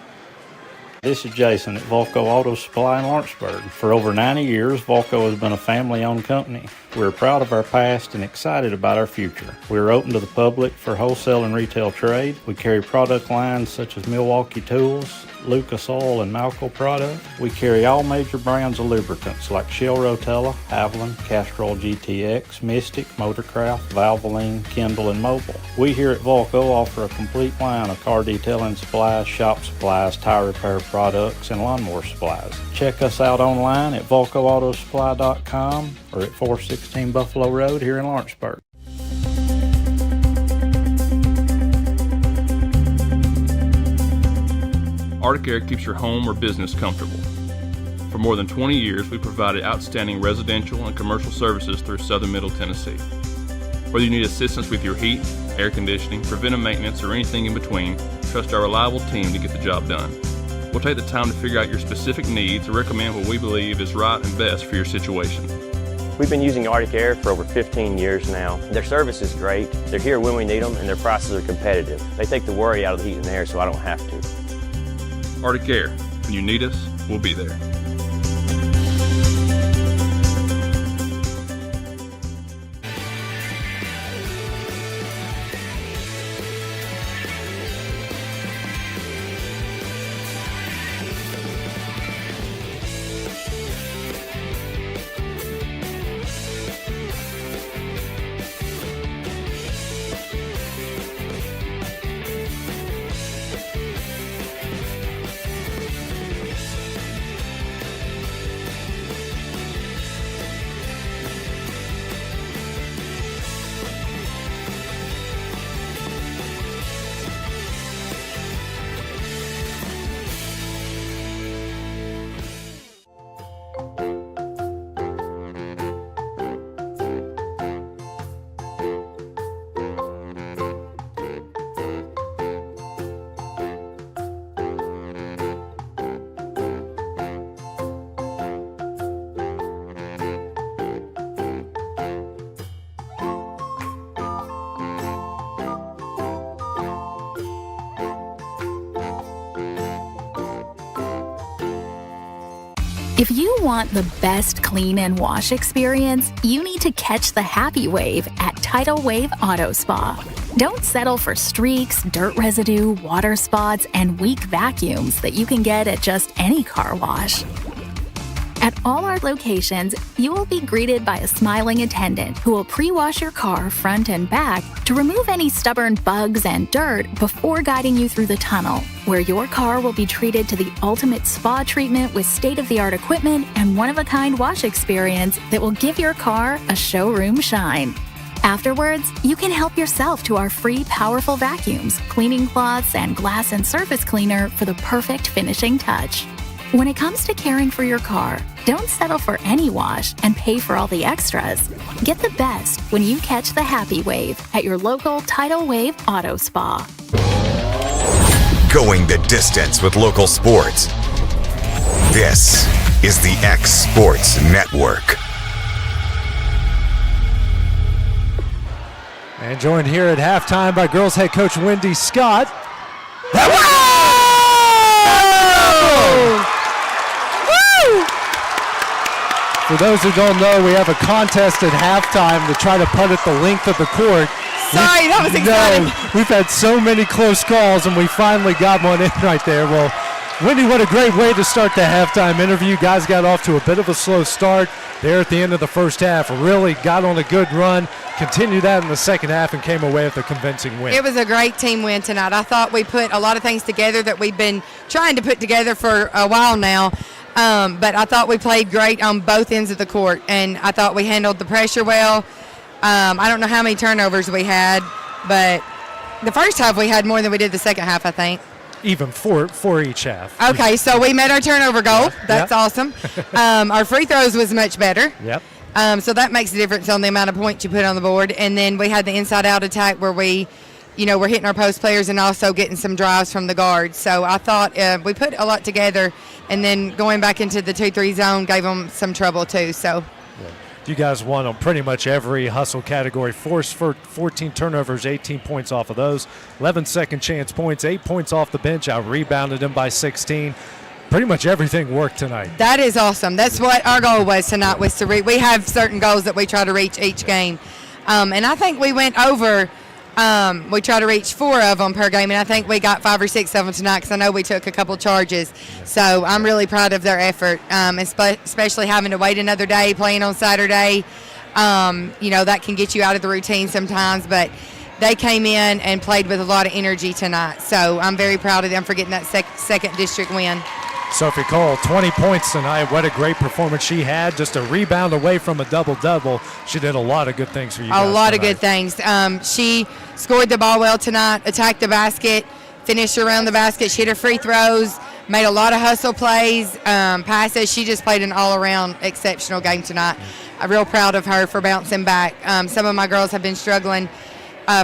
C: This is Jason at Volco Auto Supply in Lawrenceburg. For over 90 years, Volco has been a family-owned company. We're proud of our past and excited about our future. We're open to the public for wholesale and retail trade. We carry product lines such as Milwaukee Tools, Lucas Oil, and Malco product. We carry all major brands of lubricants like Shell Rotella, Avalon, Castrol GTX, Mystic, Motorcraft, Valvoline, Kindle, and Mobil. We here at Volco offer a complete line of car detailing supplies, shop supplies, tire repair products, and lawnmower supplies. Check us out online at VolcoAutosupply.com or at 416 Buffalo Road here in Lawrenceburg.
V: Arctic Air keeps your home or business comfortable. For more than 20 years, we've provided outstanding residential and commercial services through Southern Middle Tennessee. Whether you need assistance with your heat, air conditioning, preventive maintenance, or anything in between, trust our reliable team to get the job done. We'll take the time to figure out your specific needs and recommend what we believe is right and best for your situation.
W: We've been using Arctic Air for over 15 years now. Their service is great, they're here when we need them, and their prices are competitive. They take the worry out of the heat and air so I don't have to.
V: Arctic Air. When you need us, we'll be there.
N: If you want the best clean and wash experience, you need to catch the happy wave at Tidal Wave Auto Spa. Don't settle for streaks, dirt residue, water spots, and weak vacuums that you can get at just any car wash. At all our locations, you will be greeted by a smiling attendant who will pre-wash your car front and back to remove any stubborn bugs and dirt before guiding you through the tunnel, where your car will be treated to the ultimate spa treatment with state-of-the-art equipment and one-of-a-kind wash experience that will give your car a showroom shine. Afterwards, you can help yourself to our free powerful vacuums, cleaning cloths, and glass and surface cleaner for the perfect finishing touch. When it comes to caring for your car, don't settle for any wash and pay for all the extras. Get the best when you catch the happy wave at your local Tidal Wave Auto Spa.
A: Going the distance with local sports. This is the X Sports Network.
O: And joined here at halftime by girls head coach Wendy Scott. For those who don't know, we have a contest at halftime to try to putt it the length of the court.
B: Sorry, that was exciting.
O: We've had so many close calls, and we finally got one in right there. Well, Wendy, what a great way to start the halftime interview. Guys got off to a bit of a slow start there at the end of the first half. Really got on a good run, continued that in the second half, and came away with a convincing win.
B: It was a great team win tonight. I thought we put a lot of things together that we've been trying to put together for a while now. But I thought we played great on both ends of the court, and I thought we handled the pressure well. I don't know how many turnovers we had, but the first half we had more than we did the second half, I think.
O: Even for each half.
B: Okay, so we met our turnover goal. That's awesome. Our free throws was much better.
O: Yep.
B: So that makes a difference on the amount of points you put on the board. And then we had the inside-out attack where we're hitting our post players and also getting some drives from the guards. So I thought we put a lot together, and then going back into the 2-3 zone gave them some trouble too. So
O: you guys won on pretty much every hustle category. Forced for 14 turnovers, 18 points off of those. 11 second chance points, 8 points off the bench. I rebounded them by 16. Pretty much everything worked tonight.
B: That is awesome. That's what our goal was tonight, was to we have certain goals that we try to reach each game. And I think we went over. We try to reach 4 of them per game, and I think we got 5 or 6 of them tonight because I know we took a couple charges. So I'm really proud of their effort, especially having to wait another day, playing on Saturday. That can get you out of the routine sometimes, but they came in and played with a lot of energy tonight. So I'm very proud of them for getting that second district win.
O: Sophie Cole, 20 points tonight. What a great performance she had. Just a rebound away from a double-double. She did a lot of good things for you guys.
B: A lot of good things. She scored the ball well tonight, attacked the basket, finished around the basket. She hit her free throws, made a lot of hustle plays, passes. She just played an all-around exceptional game tonight. I'm real proud of her for bouncing back. Some of my girls have been struggling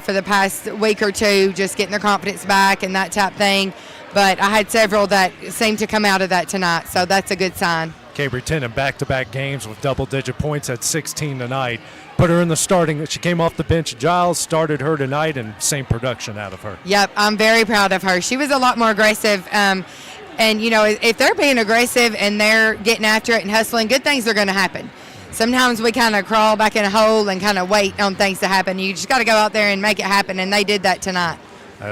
B: for the past week or two, just getting their confidence back and that type thing. But I had several that seemed to come out of that tonight, so that's a good sign.
O: Cabry in back-to-back games with double-digit points at 16 tonight. Put her in the starting. She came off the bench. Giles started her tonight, and same production out of her.
B: Yep, I'm very proud of her. She was a lot more aggressive. And, if they're being aggressive and they're getting after it and hustling, good things are going to happen. Sometimes we kind of crawl back in a hole and kind of wait on things to happen. You just got to go out there and make it happen, and they did that tonight.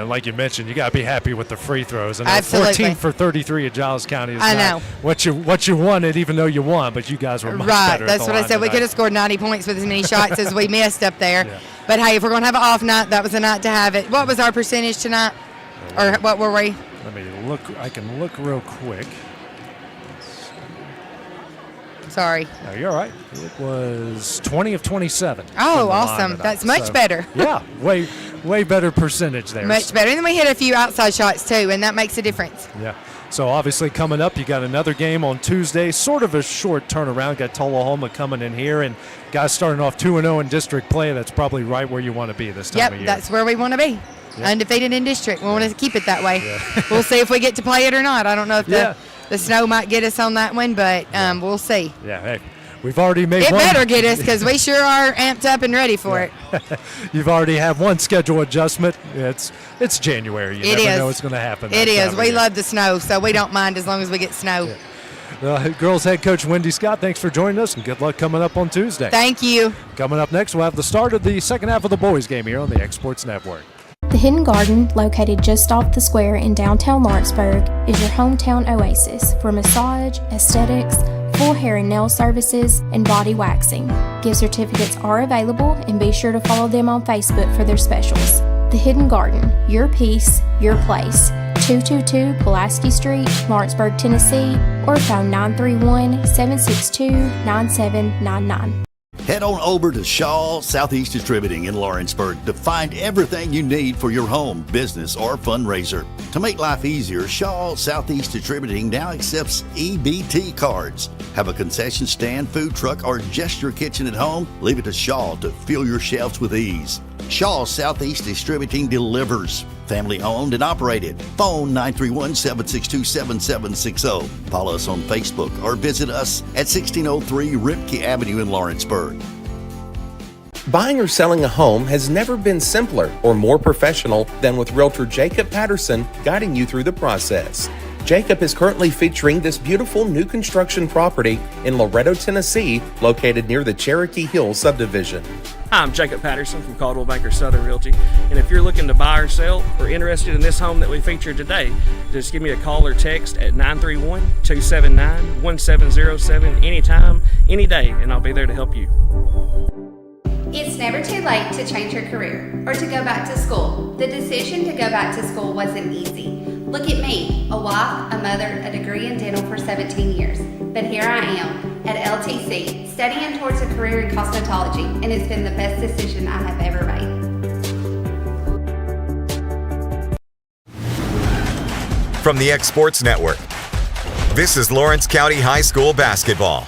O: Like you mentioned, you got to be happy with the free throws. And
B: Absolutely.
O: 14 for 33 at Giles County is
B: I
O: not
B: know.
O: what you wanted, even though you won. But you guys were much better.
B: Right, that's
O: at the
B: what I
O: line
B: said. We
O: tonight.
B: could have scored 90 points with as many shots as we missed up there.
O: Yeah.
B: But, hey, if we're going to have an off night, that was a night to have it. What was our percentage tonight? Or what were we?
O: Let me look. I can look real quick.
B: Sorry.
O: No, you're all right. It was 20 of 27.
B: Oh, awesome. That's much better.
O: Yeah, way better percentage there.
B: Much better. And then we hit a few outside shots, too, and that makes a difference.
O: Yeah. So, obviously, coming up, you got another game on Tuesday. Sort of a short turnaround. Got Tullahoma coming in here, and guys starting off 2-0 in district play. That's probably right where you want to be this time of year.
B: Yep, that's where we want to be. Yep. Undefeated in district. We want to keep it that way. Yeah. We'll see if we get to play it or not. I don't know if the snow might get us on that one, but we'll see.
O: Yeah, hey, we've already made
B: it
O: one.
B: It better get us because we sure are amped up and ready for it.
O: You've already had one schedule adjustment. It's January. You never know what's going to happen.
B: It is. We love the snow, so we don't mind as long as we get snow. Yeah.
O: Girls head coach Wendy Scott, thanks for joining us, and good luck coming up on Tuesday.
B: Thank you.
O: Coming up next, we'll have the start of the second half of the boys game here on the X Sports Network.
Q: The Hidden Garden, located just off the square in downtown Lawrenceburg, is your hometown oasis for massage, aesthetics, full hair and nail services, and body waxing. Gift certificates are available, and be sure to follow them on Facebook for their specials. The Hidden Garden, your peace, your place. 222 Pulaski Street, Lawrenceburg, Tennessee, or phone 931-762-9799.
D: Head on over to Shaw Southeast Distributing in Lawrenceburg to find everything you need for your home, business, or fundraiser. To make life easier, Shaw Southeast Distributing now accepts EBT cards. Have a concession stand, food truck, or just your kitchen at home? Leave it to Shaw to fill your shelves with ease. Shaw Southeast Distributing delivers. Family owned and operated. Phone 931-762-7760. Follow us on Facebook or visit us at 1603 Ripke Avenue in Lawrenceburg.
E: Buying or selling a home has never been simpler or more professional than with Realtor Jacob Patterson guiding you through the process. Jacob is currently featuring this beautiful new construction property in Loretto, Tennessee, located near the Cherokee Hills subdivision.
F: Hi, I'm Jacob Patterson from Caldwell Banker Southern Realty, and if you're looking to buy or sell or interested in this home that we featured today, just give me a call or text at 931-279-1707 anytime, any day, and I'll be there to help you.
G: It's never too late to change your career or to go back to school. The decision to go back to school wasn't easy. Look at me, a wife, a mother, a degree in dental for 17 years. But here I am at LTC, studying towards a career in cosmetology, and it's been the best decision I have ever made.
A: From the X Sports Network, this is Lawrence County High School basketball.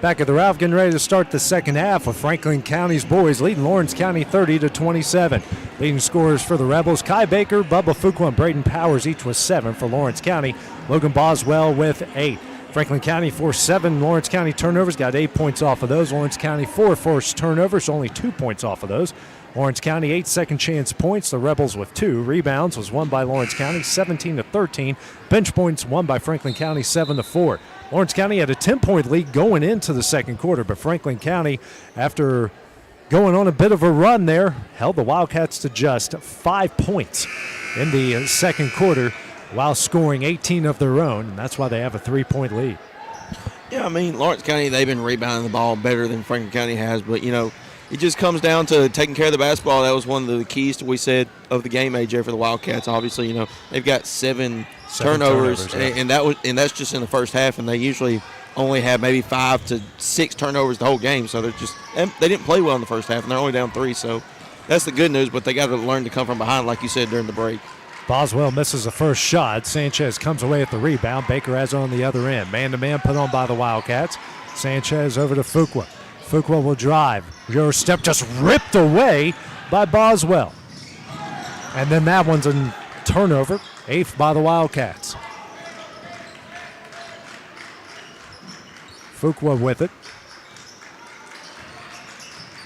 O: Back at the Ralph, getting ready to start the second half with Franklin County's boys leading Lawrence County 30-27. Leading scorers for the Rebels, Kai Baker, Bubba Fuqua, and Braden Powers, each with 7 for Lawrence County. Logan Boswell with 8. Franklin County forced 7 Lawrence County turnovers, got 8 points off of those. Lawrence County 4 forced turnovers, only 2 points off of those. Lawrence County 8 second chance points, the Rebels with 2. Rebounds was won by Lawrence County 17-13. Bench points won by Franklin County 7-4. Lawrence County had a 10-point lead going into the second quarter, but Franklin County, after going on a bit of a run there, held the Wildcats to just 5 points in the second quarter while scoring 18 of their own, and that's why they have a 3-point lead.
P: Yeah, I mean, Lawrence County, they've been rebounding the ball better than Franklin County has, but, you know, it just comes down to taking care of the basketball. That was one of the keys to, we said, of the game, AJ, for the Wildcats. Obviously, you know, they've got 7 turnovers,
O: yeah.
P: and that's just in the first half, and they usually only have maybe 5 to 6 turnovers the whole game. So they didn't play well in the first half, and they're only down 3. So that's the good news, but they got to learn to come from behind, like you said, during the break.
O: Boswell misses the first shot. Sanchez comes away at the rebound. Baker has it on the other end. Man-to-man put on by the Wildcats. Sanchez over to Fuqua. Fuqua will drive. Your step just ripped away by Boswell. And then that one's a turnover, 8th by the Wildcats. Fuqua with it.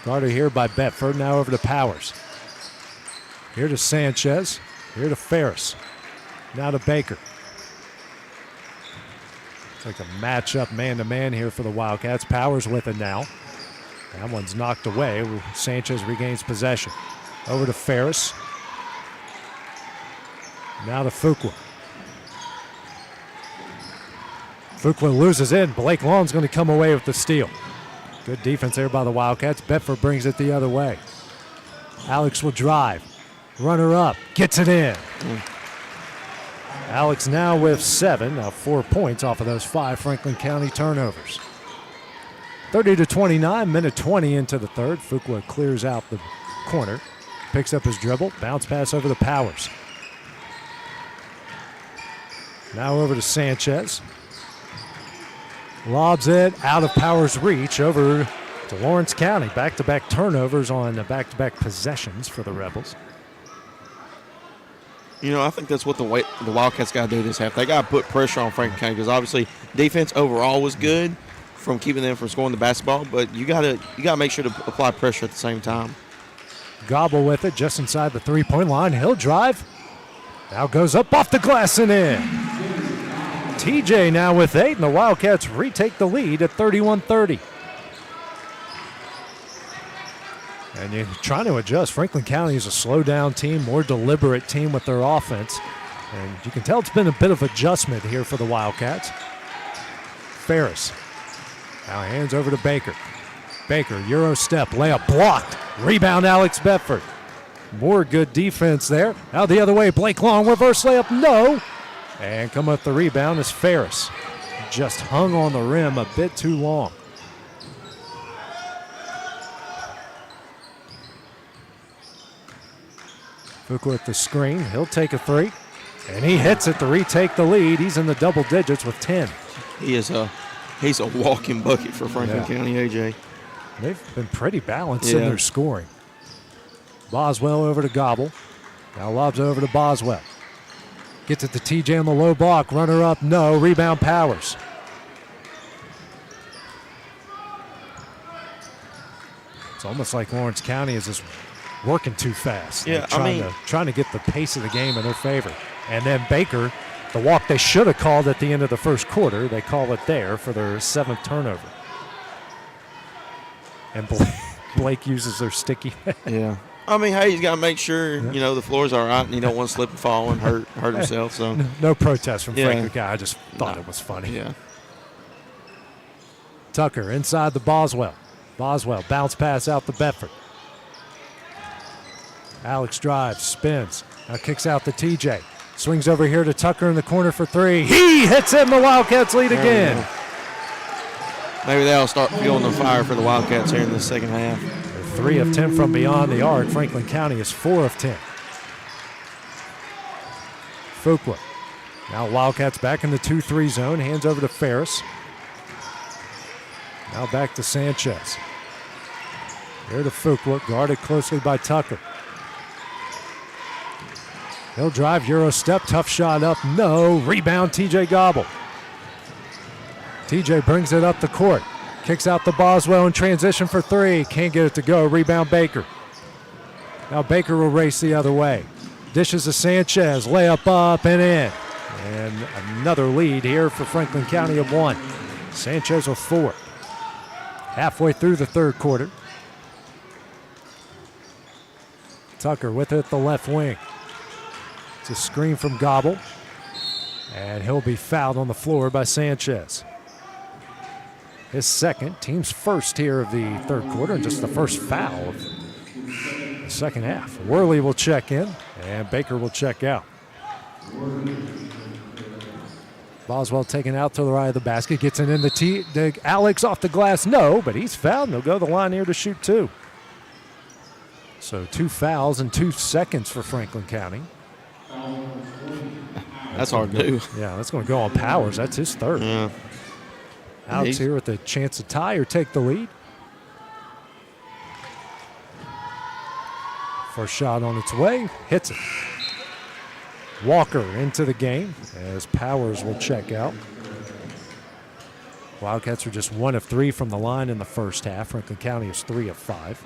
O: Guarded here by Betford. Now over to Powers. Here to Sanchez. Here to Ferris. Now to Baker. It's like a matchup man-to-man here for the Wildcats. Powers with it now. That one's knocked away. Sanchez regains possession. Over to Ferris. Now to Fuqua. Fuqua loses in. Blake Long's going to come away with the steal. Good defense there by the Wildcats. Bedford brings it the other way. Alex will drive. Runner up. Gets it in. Alex now with 7. Now 4 points off of those 5 Franklin County turnovers. 30-29, minute 20 into the third. Fuqua clears out the corner. Picks up his dribble. Bounce pass over to Powers. Now over to Sanchez. Lobs it out of Powers' reach over to Lawrence County. Back-to-back turnovers on the back-to-back possessions for the Rebels.
P: You know, I think that's what the Wildcats got to do this half. They got to put pressure on Franklin County because obviously defense overall was good from keeping them from scoring the basketball, but you got to make sure to apply pressure at the same time.
O: Gobble with it just inside the three-point line. He'll drive. Now goes up off the glass and in. TJ now with 8, and the Wildcats retake the lead at 31-30. And you're trying to adjust. Franklin County is a slow-down team, more deliberate team with their offense. And you can tell it's been a bit of adjustment here for the Wildcats. Ferris now hands over to Baker. Baker, Euro step, layup blocked. Rebound, Alex Bedford. More good defense there. Now the other way, Blake Long, reverse layup, no. And come up the rebound is Ferris. Just hung on the rim a bit too long. Fuqua with the screen, he'll take a three. And he hits it to retake the lead. He's in the double digits with 10.
P: He's a walking bucket for Franklin County, AJ.
O: They've been pretty balanced in their scoring. Boswell over to Gobble. Now lobs over to Boswell. Gets it to TJ on the low block. Runner up, no. Rebound Powers. It's almost like Lawrence County is just working too fast.
P: Yeah,
O: trying to get the pace of the game in their favor. And then Baker, the walk they should have called at the end of the first quarter, they call it there for their 7th turnover. And Blake uses their sticky.
P: Yeah. I mean, hey, he's got to make sure, the floor's all right and he don't want to slip and fall and hurt himself. So
O: no protest from Franklin County. I just thought it was funny.
P: Yeah.
O: Tucker inside the Boswell. Boswell, bounce pass out to Bedford. Alex drives, spins, now kicks out to TJ. Swings over here to Tucker in the corner for 3. He hits it, and the Wildcats lead again.
P: Maybe they'll start fueling the fire for the Wildcats here in the second half.
O: They're 3 of 10 from beyond the arc. Franklin County is 4 of 10. Fuqua. Now Wildcats back in the 2-3 zone. Hands over to Ferris. Now back to Sanchez. Here to Fuqua, guarded closely by Tucker. He'll drive, Euro step, tough shot up, no. Rebound, TJ Gobble. TJ brings it up the court. Kicks out to Boswell in transition for 3. Can't get it to go. Rebound Baker. Now Baker will race the other way. Dishes to Sanchez. Layup up and in. And another lead here for Franklin County of 1. Sanchez with 4. Halfway through the third quarter. Tucker with it at the left wing. It's a screen from Gobble. And he'll be fouled on the floor by Sanchez. His second, team's first here of the third quarter, and just the first foul of the second half. Worley will check in, and Baker will check out. Boswell taken out to the right of the basket, gets it in the Alex off the glass, no, but he's fouled, and he'll go to the line here to shoot 2. So 2 fouls in 2 seconds for Franklin County.
P: That's hard to do.
O: Yeah, that's going to go on Powers. That's his third.
P: Yeah.
O: Alex here with a chance to tie or take the lead. First shot on its way, hits it. Walker into the game as Powers will check out. Wildcats are just 1 of 3 from the line in the first half. Franklin County is 3 of 5.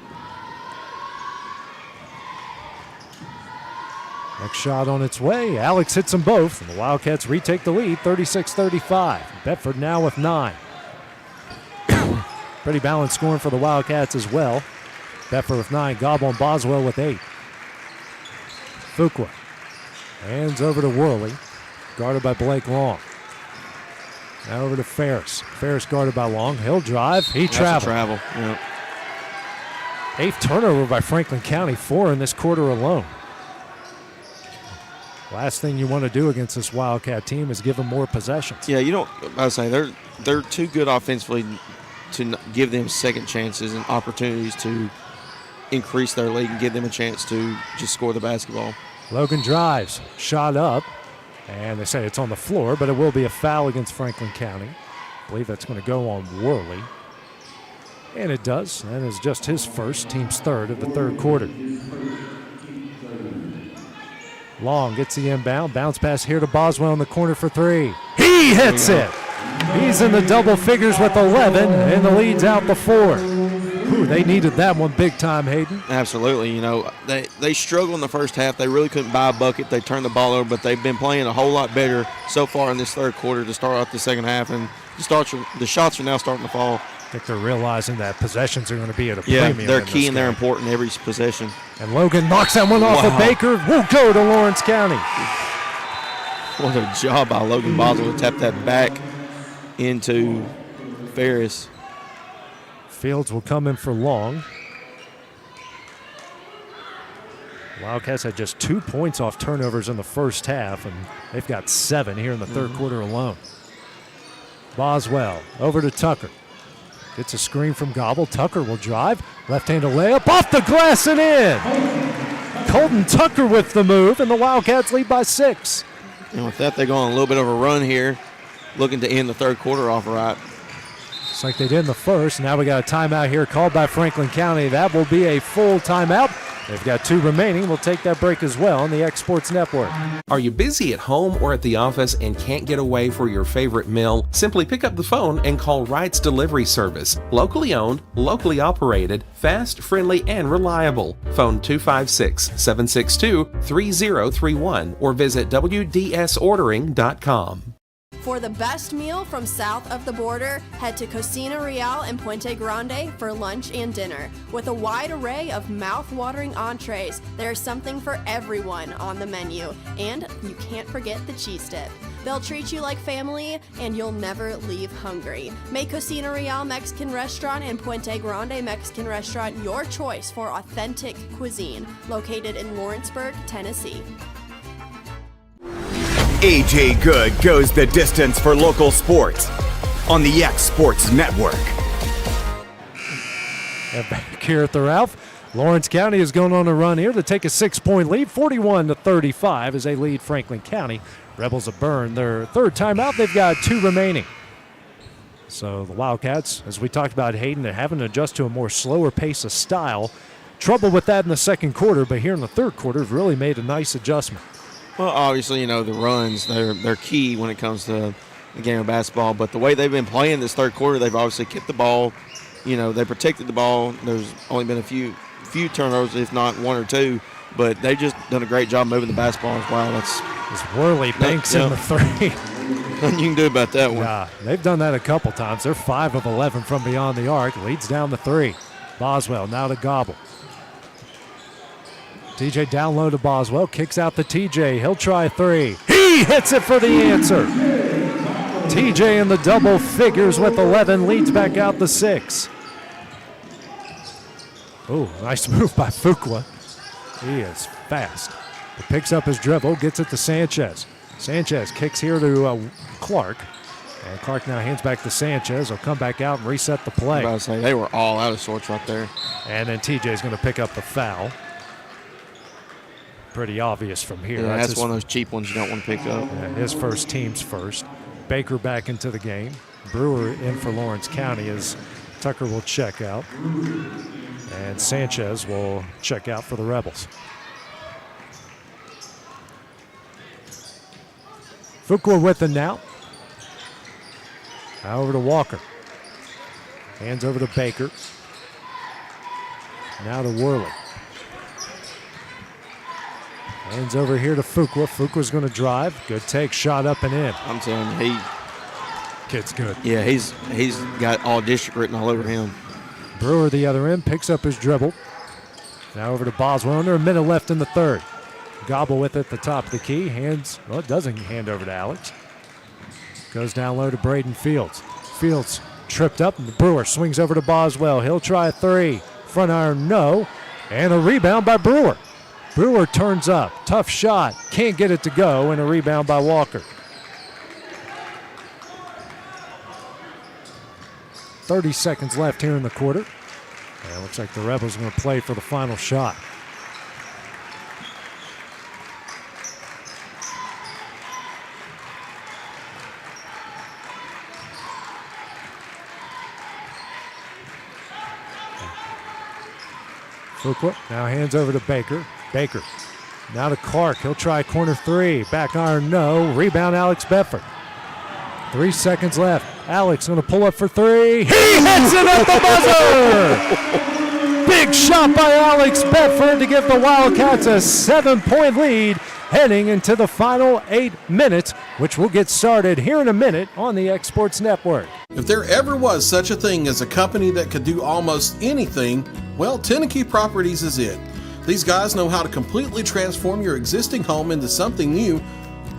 O: Next shot on its way. Alex hits them both, and the Wildcats retake the lead, 36-35. Bedford now with 9. Pretty balanced scoring for the Wildcats as well. Bedford with 9. Gobble and Boswell with 8. Fuqua. Hands over to Worley. Guarded by Blake Long. Now over to Ferris. Ferris guarded by Long. He'll drive. He traveled.
P: Yeah.
O: 8th turnover by Franklin County. 4 in this quarter alone. Last thing you want to do against this Wildcat team is give them more possessions.
P: Yeah, you don't. I was saying they're too good offensively to give them second chances and opportunities to increase their lead and give them a chance to just score the basketball.
O: Logan drives, shot up, and they say it's on the floor, but it will be a foul against Franklin County. I believe that's going to go on Worley. And it does. That is just his first, team's third of the third quarter. Long gets the inbound. Bounce pass here to Boswell in the corner for 3. He hits it. He's in the double figures with 11, and the lead's out to 4. Ooh, they needed that one big time, Hayden.
P: Absolutely. You know, they struggled in the first half. They really couldn't buy a bucket. They turned the ball over, but they've been playing a whole lot better so far in this third quarter to start out the second half, and the shots are now starting to fall.
O: I think they're realizing that possessions are going to be at a premium.
P: Yeah, they're key and they're important every possession.
O: And Logan knocks that one off of Baker. Will go to Lawrence County.
P: What a job by Logan Boswell to tap that back into Ferris.
O: Fields will come in for Long. Wildcats had just 2 points off turnovers in the first half, and they've got 7 here in the third quarter alone. Boswell over to Tucker. Gets a screen from Gobble. Tucker will drive. Left-handed layup off the glass and in. Colton Tucker with the move, and the Wildcats lead by 6.
P: And with that, they go on a little bit of a run here, looking to end the third quarter off right.
O: Just like they did in the first. Now we got a timeout here called by Franklin County. That will be a full timeout. They've got 2 remaining. We'll take that break as well on the X Sports Network.
E: Are you busy at home or at the office and can't get away for your favorite meal? Simply pick up the phone and call Wright's Delivery Service. Locally owned, locally operated, fast, friendly, and reliable. Phone 256-762-3031 or visit WDSordering.com.
M: For the best meal from south of the border, head to Cocina Real in Puente Grande for lunch and dinner. With a wide array of mouth-watering entrees, there's something for everyone on the menu. And you can't forget the cheese dip. They'll treat you like family, and you'll never leave hungry. Make Cocina Real Mexican Restaurant and Puente Grande Mexican Restaurant your choice for authentic cuisine, located in Lawrenceburg, Tennessee.
A: AJ Good goes the distance for local sports on the X Sports Network.
O: And back here at the Ralph, Lawrence County is going on a run here to take a 6-point lead, 41-35 as they lead Franklin County. Rebels have burned their third timeout. They've got 2 remaining. So the Wildcats, as we talked about, Hayden, they're having to adjust to a more slower pace of style. Trouble with that in the second quarter, but here in the third quarter have really made a nice adjustment.
P: Well, obviously, you know, the runs, they're key when it comes to the game of basketball. But the way they've been playing this third quarter, they've obviously kept the ball. You know, they protected the ball. There's only been a few turnovers, if not 1 or 2. But they've just done a great job moving the basketball as well.
O: It's Worley banks in the 3.
P: Nothing you can do about that one.
O: Yeah, they've done that a couple times. They're 5 of 11 from beyond the arc. Leads down the 3. Boswell now to Gobble. TJ down low to Boswell, kicks out to TJ. He'll try 3. He hits it for the answer. TJ in the double figures with 11, leads back out the 6. Oh, nice move by Fuqua. He is fast. He picks up his dribble, gets it to Sanchez. Sanchez kicks here to Clark. And Clark now hands back to Sanchez. He'll come back out and reset the play.
P: I was about to say, they were all out of sorts right there.
O: And then TJ's going to pick up the foul. Pretty obvious from here.
P: Yeah, that's one of those cheap ones you don't want to pick up.
O: Yeah, his first, team's first. Baker back into the game. Brewer in for Lawrence County as Tucker will check out. And Sanchez will check out for the Rebels. Fuqua with the now. Now over to Walker. Hands over to Baker. Now to Worley. Hands over here to Fuqua. Fuqua's going to drive. Good take, shot up and in.
P: I'm telling you,
O: kid's good.
P: Yeah, he's got all district written all over him.
O: Brewer the other end, picks up his dribble. Now over to Boswell. Under a minute left in the third. Gobble with it at the top of the key. Hands, well, it doesn't hand over to Alex. Goes down low to Braden Fields. Fields tripped up, and the Brewer swings over to Boswell. He'll try a 3. Front iron, no. And a rebound by Brewer. Brewer turns up. Tough shot. Can't get it to go, and a rebound by Walker. 30 seconds left here in the quarter. And it looks like the Rebels are going to play for the final shot. Fuqua now hands over to Baker. Baker now to Clark. He'll try corner 3. Back iron, no. Rebound, Alex Bedford. 3 seconds left. Alex going to pull up for three. He hits it at the buzzer! Big shot by Alex Bedford to give the Wildcats a 7-point lead heading into the final 8 minutes, which will get started here in a minute on the X Sports Network.
H: If there ever was such a thing as a company that could do almost anything, well, Tenneke Properties is it. These guys know how to completely transform your existing home into something new,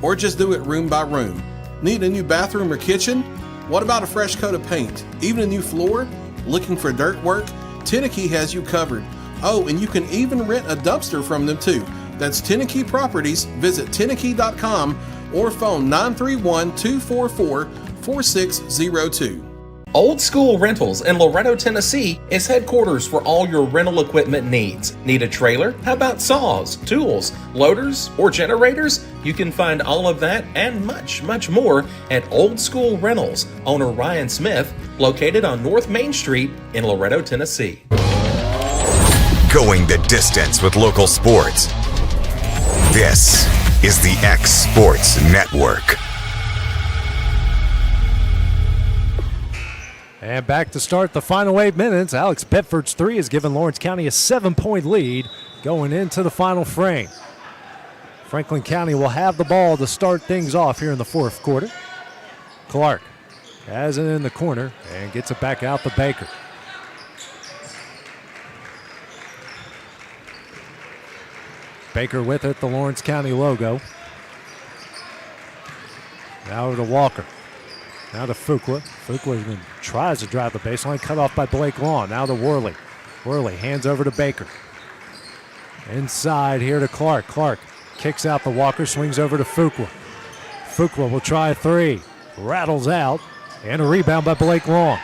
H: or just do it room by room. Need a new bathroom or kitchen? What about a fresh coat of paint? Even a new floor? Looking for dirt work? Tenneke has you covered. Oh, and you can even rent a dumpster from them too. That's Tenneke Properties. Visit Tenneke.com or phone 931-244-4602.
E: Old School Rentals in Loretto, Tennessee is headquarters for all your rental equipment needs. Need a trailer? How about saws, tools, loaders, or generators? You can find all of that and much, much more at Old School Rentals. Owner Ryan Smith, located on North Main Street in Loretto, Tennessee.
A: Going the distance with local sports. This is the X Sports Network.
O: And back to start the final 8 minutes. Alex Bedford's three has given Lawrence County a 7-point lead going into the final frame. Franklin County will have the ball to start things off here in the fourth quarter. Clark has it in the corner and gets it back out to Baker. Baker with it, the Lawrence County logo. Now to Walker. Now to Fuqua. Fuqua tries to drive the baseline, cut off by Blake Long. Now to Worley. Worley hands over to Baker. Inside here to Clark. Clark kicks out the Walker, swings over to Fuqua. Fuqua will try a three. Rattles out, and a rebound by Blake Long.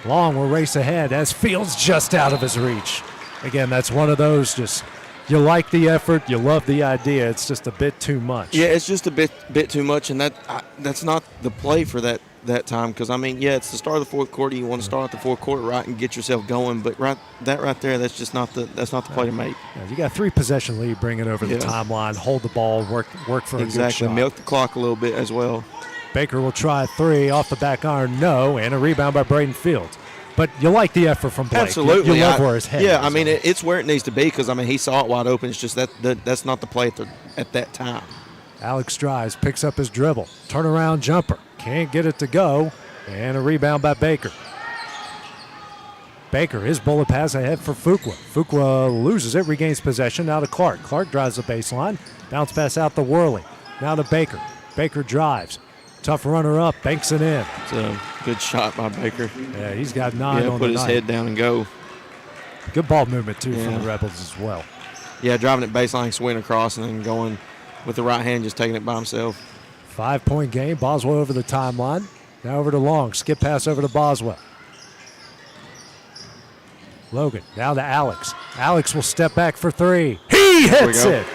O: Long will race ahead as Fields just out of his reach. Again, that's one of those just, you like the effort, you love the idea, it's just a bit too much.
P: Yeah, it's just a bit too much, and that's not the play for that time, because, I mean, yeah, it's the start of the fourth quarter. You want to start the fourth quarter right and get yourself going, but right there, that's just not the play to make.
O: Yeah, you got 3-possession lead, bring it over the timeline, hold the ball, work for a good shot.
P: Milk the clock a little bit as well.
O: Baker will try a three off the back iron, no, and a rebound by Braden Fields. But you like the effort from Blake.
P: Absolutely.
O: You love where his head is.
P: I mean, it's where it needs to be, because, I mean, he saw it wide open. It's just that's not the play at that time.
O: Alex drives, picks up his dribble. Turnaround jumper. Can't get it to go. And a rebound by Baker. Baker, his bullet pass ahead for Fuqua. Fuqua loses it, regains possession. Now to Clark. Clark drives the baseline. Bounce pass out to Worley. Now to Baker. Baker drives. Tough runner up, banks it in.
P: It's a good shot by Baker.
O: Yeah, he's got 9 on the night.
P: Put his head down and go.
O: Good ball movement, too, from the Rebels as well.
P: Yeah, driving it baseline, swing across, and then going with the right hand, just taking it by himself.
O: 5-point game. Boswell over the timeline. Now over to Long. Skip pass over to Boswell. Logan, now to Alex. Alex will step back for three. He hits it.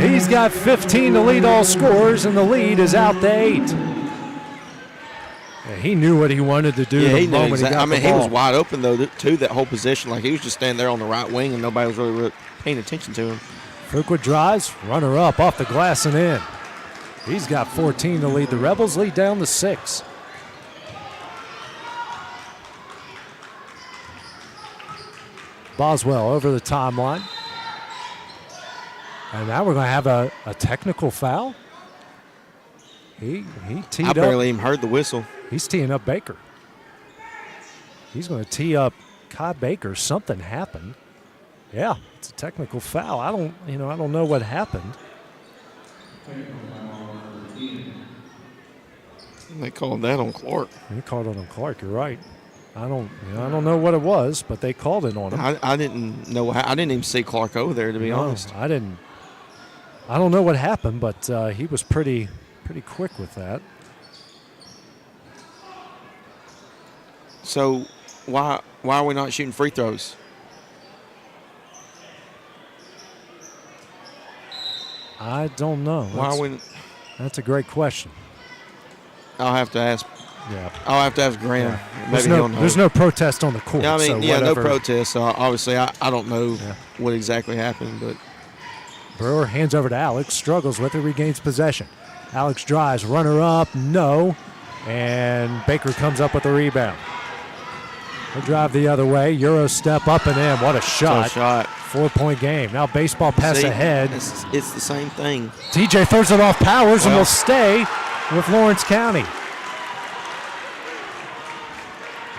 O: He's got 15 to lead all scorers, and the lead is out to 8. Yeah, he knew what he wanted to do the moment he got the ball.
P: He was wide open, though, too, that whole position. Like, he was just standing there on the right wing, and nobody was really paying attention to him.
O: Fuqua drives, runner up, off the glass and in. He's got 14 to lead. The Rebels lead down to 6. Boswell over the timeline. And now we're going to have a technical foul. He teed up.
P: I barely even heard the whistle.
O: He's teeing up Baker. He's going to tee up Kai Baker. Something happened. Yeah, it's a technical foul. I don't know what happened.
P: They called that on Clark.
O: They called it on Clark. You're right. I don't know what it was, but they called it on him.
P: I didn't know. I didn't even see Clark over there, to be honest.
O: I didn't. I don't know what happened, but he was pretty quick with that.
P: So why are we not shooting free throws?
O: I don't know. That's a great question.
P: I'll have to ask.
O: Yeah.
P: I'll have to ask Graham.
O: Yeah.
P: Maybe he'll know.
O: There's no protest on the court.
P: Yeah, I mean,
O: so
P: no protest. So obviously, I don't know what exactly happened, but
O: Brewer hands over to Alex, struggles with it, regains possession. Alex drives, runner up, no. And Baker comes up with the rebound. He'll drive the other way. Euro step up and in. What a shot. 4-point game. Now baseball pass ahead.
P: It's the same thing.
O: TJ throws it off Powers and will stay with Lawrence County.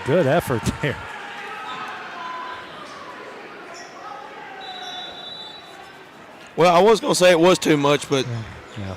O: Good effort there.
P: Well, I was going to say it was too much, but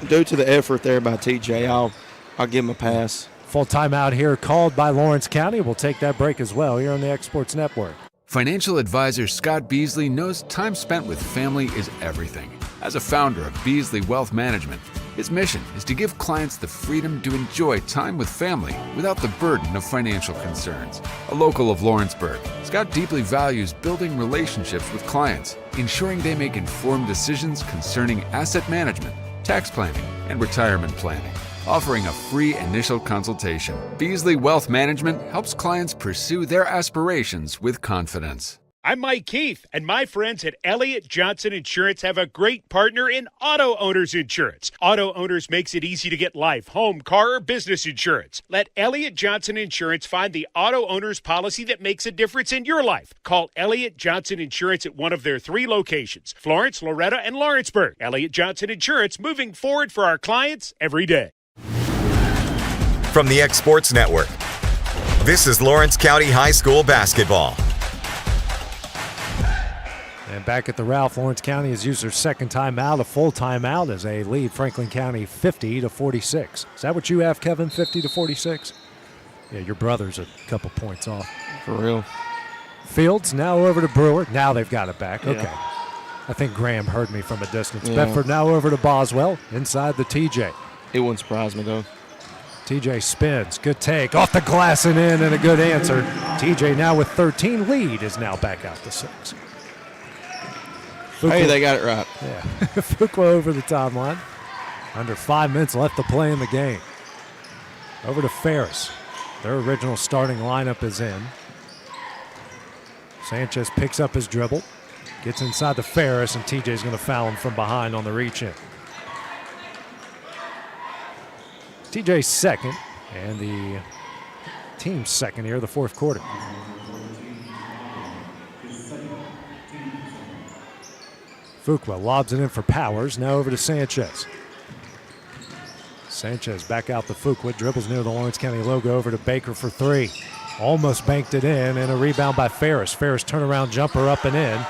P: due to the effort there by TJ, I'll give him a pass.
O: Full timeout here called by Lawrence County. We'll take that break as well here on the Exports Network.
I: Financial advisor Scott Beasley knows time spent with family is everything. As a founder of Beasley Wealth Management, his mission is to give clients the freedom to enjoy time with family without the burden of financial concerns. A local of Lawrenceburg, Scott deeply values building relationships with clients, ensuring they make informed decisions concerning asset management, tax planning, and retirement planning. Offering a free initial consultation, Beasley Wealth Management helps clients pursue their aspirations with confidence.
J: I'm Mike Keith, and my friends at Elliott Johnson Insurance have a great partner in Auto Owners Insurance. Auto Owners makes it easy to get life, home, car, or business insurance. Let Elliott Johnson Insurance find the Auto Owners policy that makes a difference in your life. Call Elliott Johnson Insurance at one of their 3 locations, Florence, Loretto, and Lawrenceburg. Elliott Johnson Insurance, moving forward for our clients every day.
A: From the Exports Network, this is Lawrence County High School basketball.
O: And back at the Ralph, Lawrence County has used their second timeout, a full timeout, as they lead Franklin County 50-46. Is that what you have, Kevin, 50-46? Yeah, your brother's a couple points off.
P: For real.
O: Fields now over to Brewer. Now they've got it back.
P: Yeah.
O: Okay. I think Graham heard me from a distance.
P: Yeah.
O: Bedford now over to Boswell, inside the TJ.
P: It wouldn't surprise me, though.
O: TJ spins. Good take. Off the glass and in, and a good answer. TJ now with 13. Lead is now back out to 6.
P: Hey, they got it right.
O: Yeah. Fuqua over the timeline. Under 5 minutes left to play in the game. Over to Ferris. Their original starting lineup is in. Sanchez picks up his dribble. Gets inside to Ferris, and TJ's going to foul him from behind on the reach-in. TJ's second, and the team's second here, the fourth quarter. Fuqua lobs it in for Powers, now over to Sanchez. Sanchez back out to Fuqua, dribbles near the Lawrence County logo over to Baker for 3. Almost banked it in, and a rebound by Ferris. Ferris turnaround jumper up and in.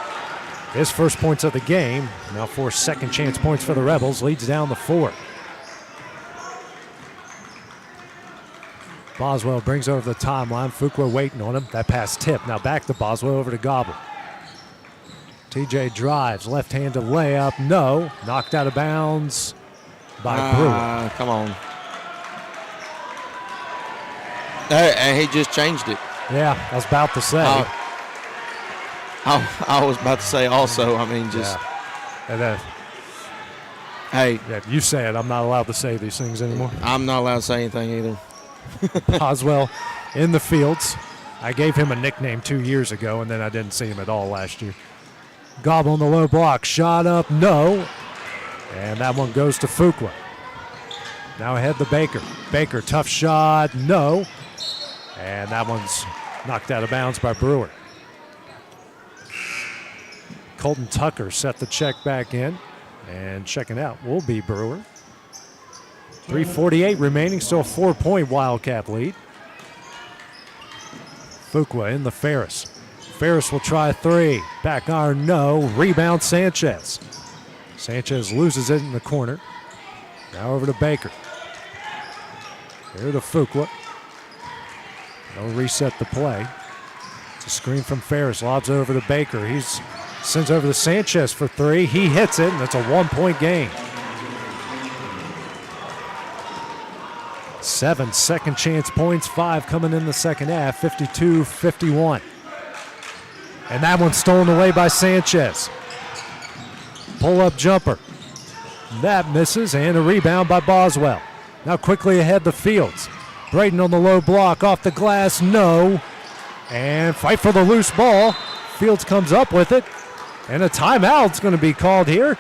O: His first points of the game. Now 4 second chance points for the Rebels, leads down to 4. Boswell brings over the timeline. Fuqua waiting on him. That pass tipped. Now back to Boswell over to Gobble. TJ drives. Left-handed layup. No. Knocked out of bounds by Brewer.
P: Come on. And he just changed it.
O: Yeah, I was about to say.
P: I was about to say also. I mean, just.
O: Yeah. And then,
P: hey.
O: Yeah, you say it. I'm not allowed to say these things anymore.
P: I'm not allowed to say anything either.
O: Boswell in the fields. I gave him a nickname 2 years ago, and then I didn't see him at all last year. Gobble on the low block. Shot up, no. And that one goes to Fuqua. Now ahead to Baker. Baker, tough shot, no. And that one's knocked out of bounds by Brewer. Colton Tucker set the check back in. And checking out will be Brewer. 3:48 remaining, still a 4-point Wildcat lead. Fuqua in the Ferris. Ferris will try a 3. Back iron, no. Rebound Sanchez. Sanchez loses it in the corner. Now over to Baker. Here to Fuqua. They'll reset the play. It's a screen from Ferris. Lobs over to Baker. He sends over to Sanchez for 3. He hits it, and it's a 1-point game. 7 second chance points, 5 coming in the second half, 52-51. And that one's stolen away by Sanchez. Pull-up jumper. That misses, and a rebound by Boswell. Now quickly ahead to Fields. Braden on the low block, off the glass, no. And fight for the loose ball. Fields comes up with it. And a timeout's going to be called here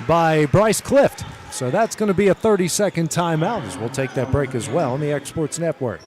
O: by Bryce Clift. So that's going to be a 30-second timeout as we'll take that break as well on the X Sports Network.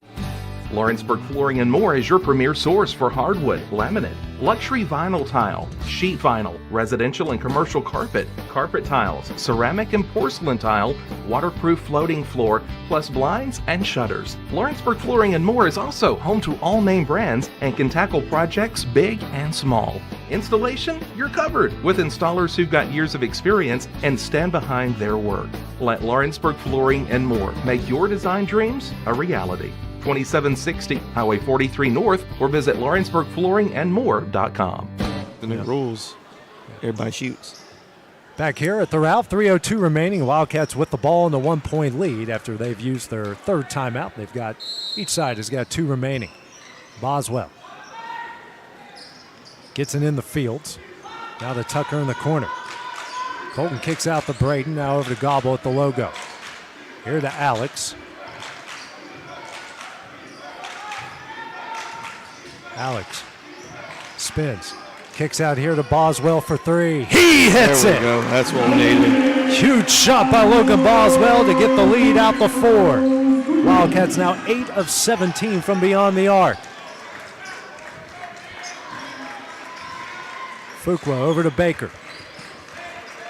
E: Lawrenceburg Flooring and More is your premier source for hardwood, laminate, luxury vinyl tile, sheet vinyl, residential and commercial carpet, carpet tiles, ceramic and porcelain tile, waterproof floating floor, plus blinds and shutters. Lawrenceburg Flooring and More is also home to all name brands and can tackle projects big and small. Installation, you're covered with installers who've got years of experience and stand behind their work. Let Lawrenceburg Flooring and More make your design dreams a reality. 2760 Highway 43 North, or visit LawrenceburgFlooringandMore.com.
P: The new rules, everybody shoots.
O: Back here at the Ralph, 3:02 remaining. Wildcats with the ball in the 1-point lead after they've used their third timeout. Each side has got 2 remaining. Boswell gets it in the fields. Now to Tucker in the corner. Colton kicks out to Braden. Now over to Gobble at the logo. Here to Alex. Alex spins, kicks out here to Boswell for 3. He hits it.
P: There we go. That's what we needed.
O: Huge shot by Logan Boswell to get the lead out the 4. Wildcats now 8 of 17 from beyond the arc. Fuqua over to Baker.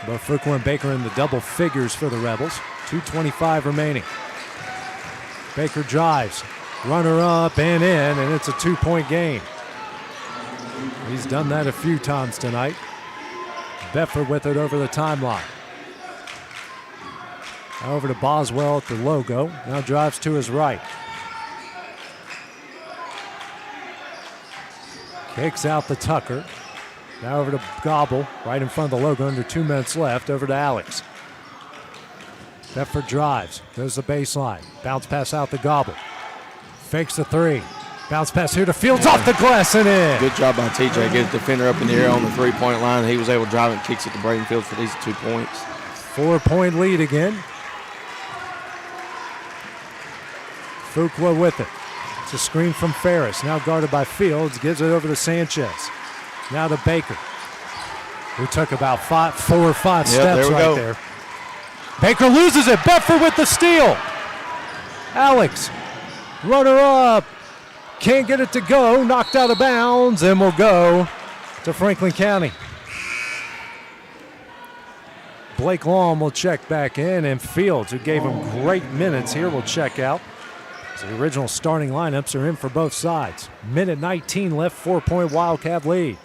O: Both Fuqua and Baker in the double figures for the Rebels. 2:25 remaining. Baker drives. Runner up and in, and it's a 2-point game. He's done that a few times tonight. Bedford with it over the timeline. Now over to Boswell at the logo. Now drives to his right. Kicks out the Tucker. Now over to Gobble, right in front of the logo, under 2 minutes left. Over to Alex. Bedford drives, goes the baseline. Bounce pass out to Gobble. Fakes the 3. Bounce pass here to Fields, off the glass and in.
P: Good job by TJ. Get the defender up in the air on the 3-point line. He was able to drive and kicks it to Braden Fields for these 2 points.
O: 4-point lead again. Fuqua with it. It's a screen from Ferris. Now guarded by Fields. Gives it over to Sanchez. Now to Baker, who took about 4 or 5 steps right there. Baker loses it. Bedford with the steal. Alex. Runner up, can't get it to go, knocked out of bounds, and will go to Franklin County. Blake Long will check back in, and Fields, who gave him great minutes here, will check out. So the original starting lineups are in for both sides. Minute 19 left, 4-point Wildcat lead.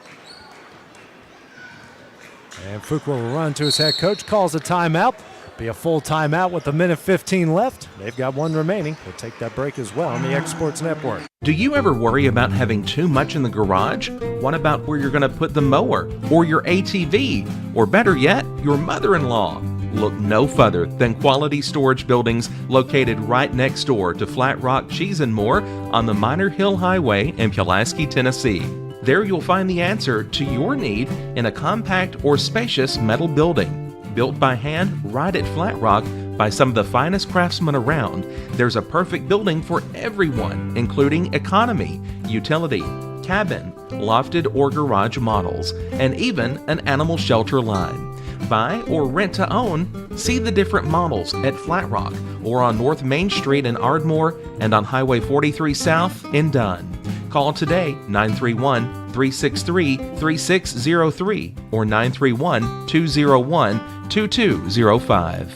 O: And Fuqua will run to his head coach, calls a timeout. Be a full timeout with 1:15 left. They've got 1 remaining. We'll take that break as well on the X Sports Network.
E: Do you ever worry about having too much in the garage? What about where you're going to put the mower or your ATV? Or better yet, your mother-in-law? Look no further than Quality Storage Buildings located right next door to Flat Rock Cheese and More on the Minor Hill Highway in Pulaski, Tennessee. There you'll find the answer to your need in a compact or spacious metal building. Built by hand right at Flat Rock by some of the finest craftsmen around, there's a perfect building for everyone, including economy, utility, cabin, lofted or garage models, and even an animal shelter line. Buy or rent to own, see the different models at Flat Rock or on North Main Street in Ardmore and on Highway 43 South in Dunn. Call today, 931-363-3603 or 931-201-2205.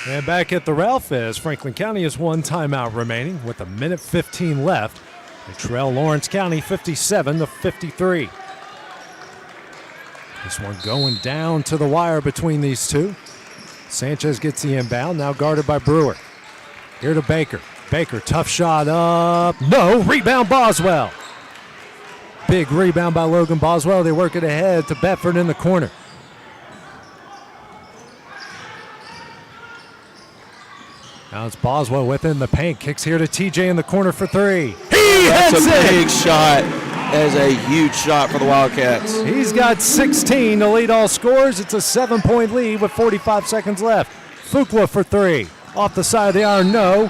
O: And back at the Ralph, as Franklin County has 1 timeout remaining with 1:15 left. They trail Lawrence County 57-53. This one going down to the wire between these two. Sanchez gets the inbound, now guarded by Brewer. Here to Baker. Baker, tough shot up. No, rebound Boswell. Big rebound by Logan Boswell. They work it ahead to Bedford in the corner. Now it's Boswell within the paint. Kicks here to TJ in the corner for 3.
P: That's a big shot. That is a huge shot for the Wildcats.
O: He's got 16 to lead all scorers. It's a 7-point lead with 45 seconds left. Fuqua for 3. Off the side of the iron, no.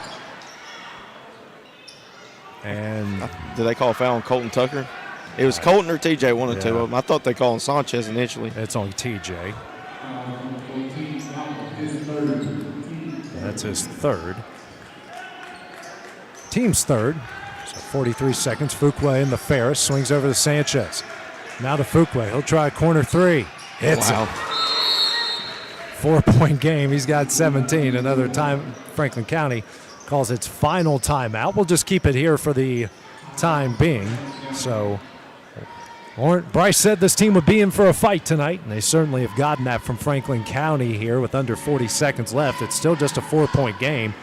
O: And
P: did they call a foul on Colton Tucker? It was Colton or TJ, one or two of them. I thought they called him Sanchez initially.
O: It's only TJ. That's his third. Team's third. So 43 seconds. Fuqua in the Ferris. Swings over to Sanchez. Now to Fuqua. He'll try a corner three. Hits it. 4-point game. He's got 17. Another time Franklin County calls its final timeout. We'll just keep it here for the time being. So Bryce said this team would be in for a fight tonight, and they certainly have gotten that from Franklin County here with under 40 seconds left. It's still just a 4-point game.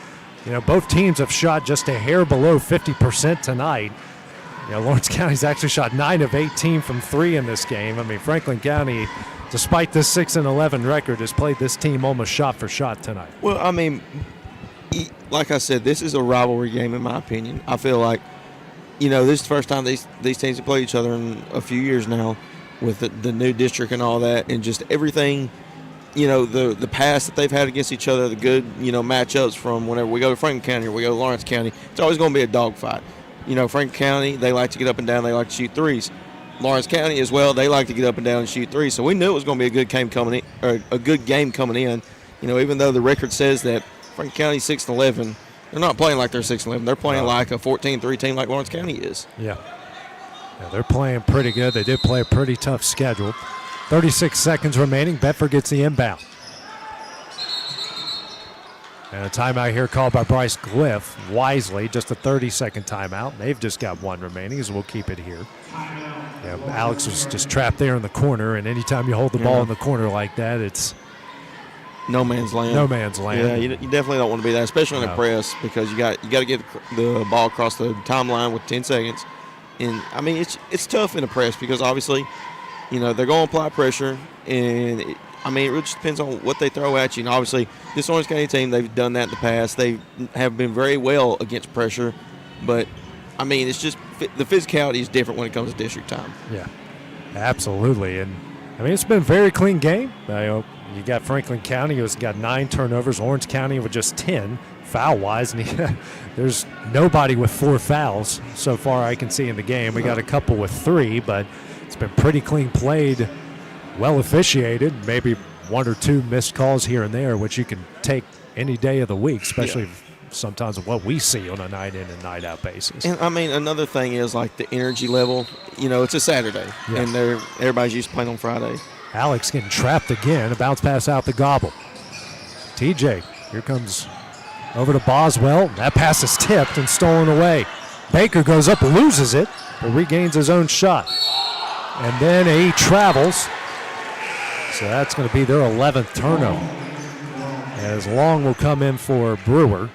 O: You know, both teams have shot just a hair below 50% tonight. You know, Lawrence County's actually shot 9 of 18 from 3 in this game. I mean, Franklin County, despite this 6-11 record, has played this team almost shot for shot tonight.
P: Well, I mean, like I said, this is a rivalry game in my opinion. I feel like, you know, this is the first time these teams have played each other in a few years now with the new district and all that, and just everything, you know, the past that they've had against each other, the good, you know, matchups from whenever we go to Franklin County or we go to Lawrence County, it's always going to be a dogfight. You know, Franklin County, they like to get up and down, they like to shoot threes. Lawrence County as well, they like to get up and down and shoot threes. So we knew it was going to be a good game coming in, or a good game coming in. You know, even though the record says that Franklin County 6-11, they're not playing like they're 6-11. They're playing like a 14-3 team like Lawrence County is.
O: Yeah, they're playing pretty good. They did play a pretty tough schedule. 36 seconds remaining. Bedford gets the inbound. And a timeout here called by Bryce Gliff. Wisely, just a 30-second timeout. They've just got one remaining, so we'll keep it here. Yeah, Alex was just trapped there in the corner, and anytime you hold the ball in the corner like that, it's
P: no man's land.
O: No man's land.
P: Yeah, you definitely don't want to be that, especially in a press, because you got to get the ball across the timeline with 10 seconds. And I mean, it's tough in a press because obviously, you know, they're going to apply pressure, and it really just depends on what they throw at you. And obviously, this Orange County team, they've done that in the past. They have been very well against pressure, but I mean, it's just the physicality is different when it comes to district time.
O: Yeah, absolutely. And I mean, it's been a very clean game. You got Franklin County, who's got 9 turnovers. Orange County with just 10 foul-wise. And there's nobody with 4 fouls so far I can see in the game. We got a couple with 3, but it's been pretty clean played, well officiated. Maybe 1 or 2 missed calls here and there, which you can take any day of the week, especially sometimes what we see on a night in and night out basis.
P: And I mean, another thing is like the energy level. You know, it's a Saturday, and everybody's used to playing on Friday.
O: Alex getting trapped again. A bounce pass out the gobble. TJ, here comes over to Boswell. That pass is tipped and stolen away. Baker goes up, loses it, but regains his own shot. And then he travels. So that's going to be their 11th turnover. As Long will come in for Brewer.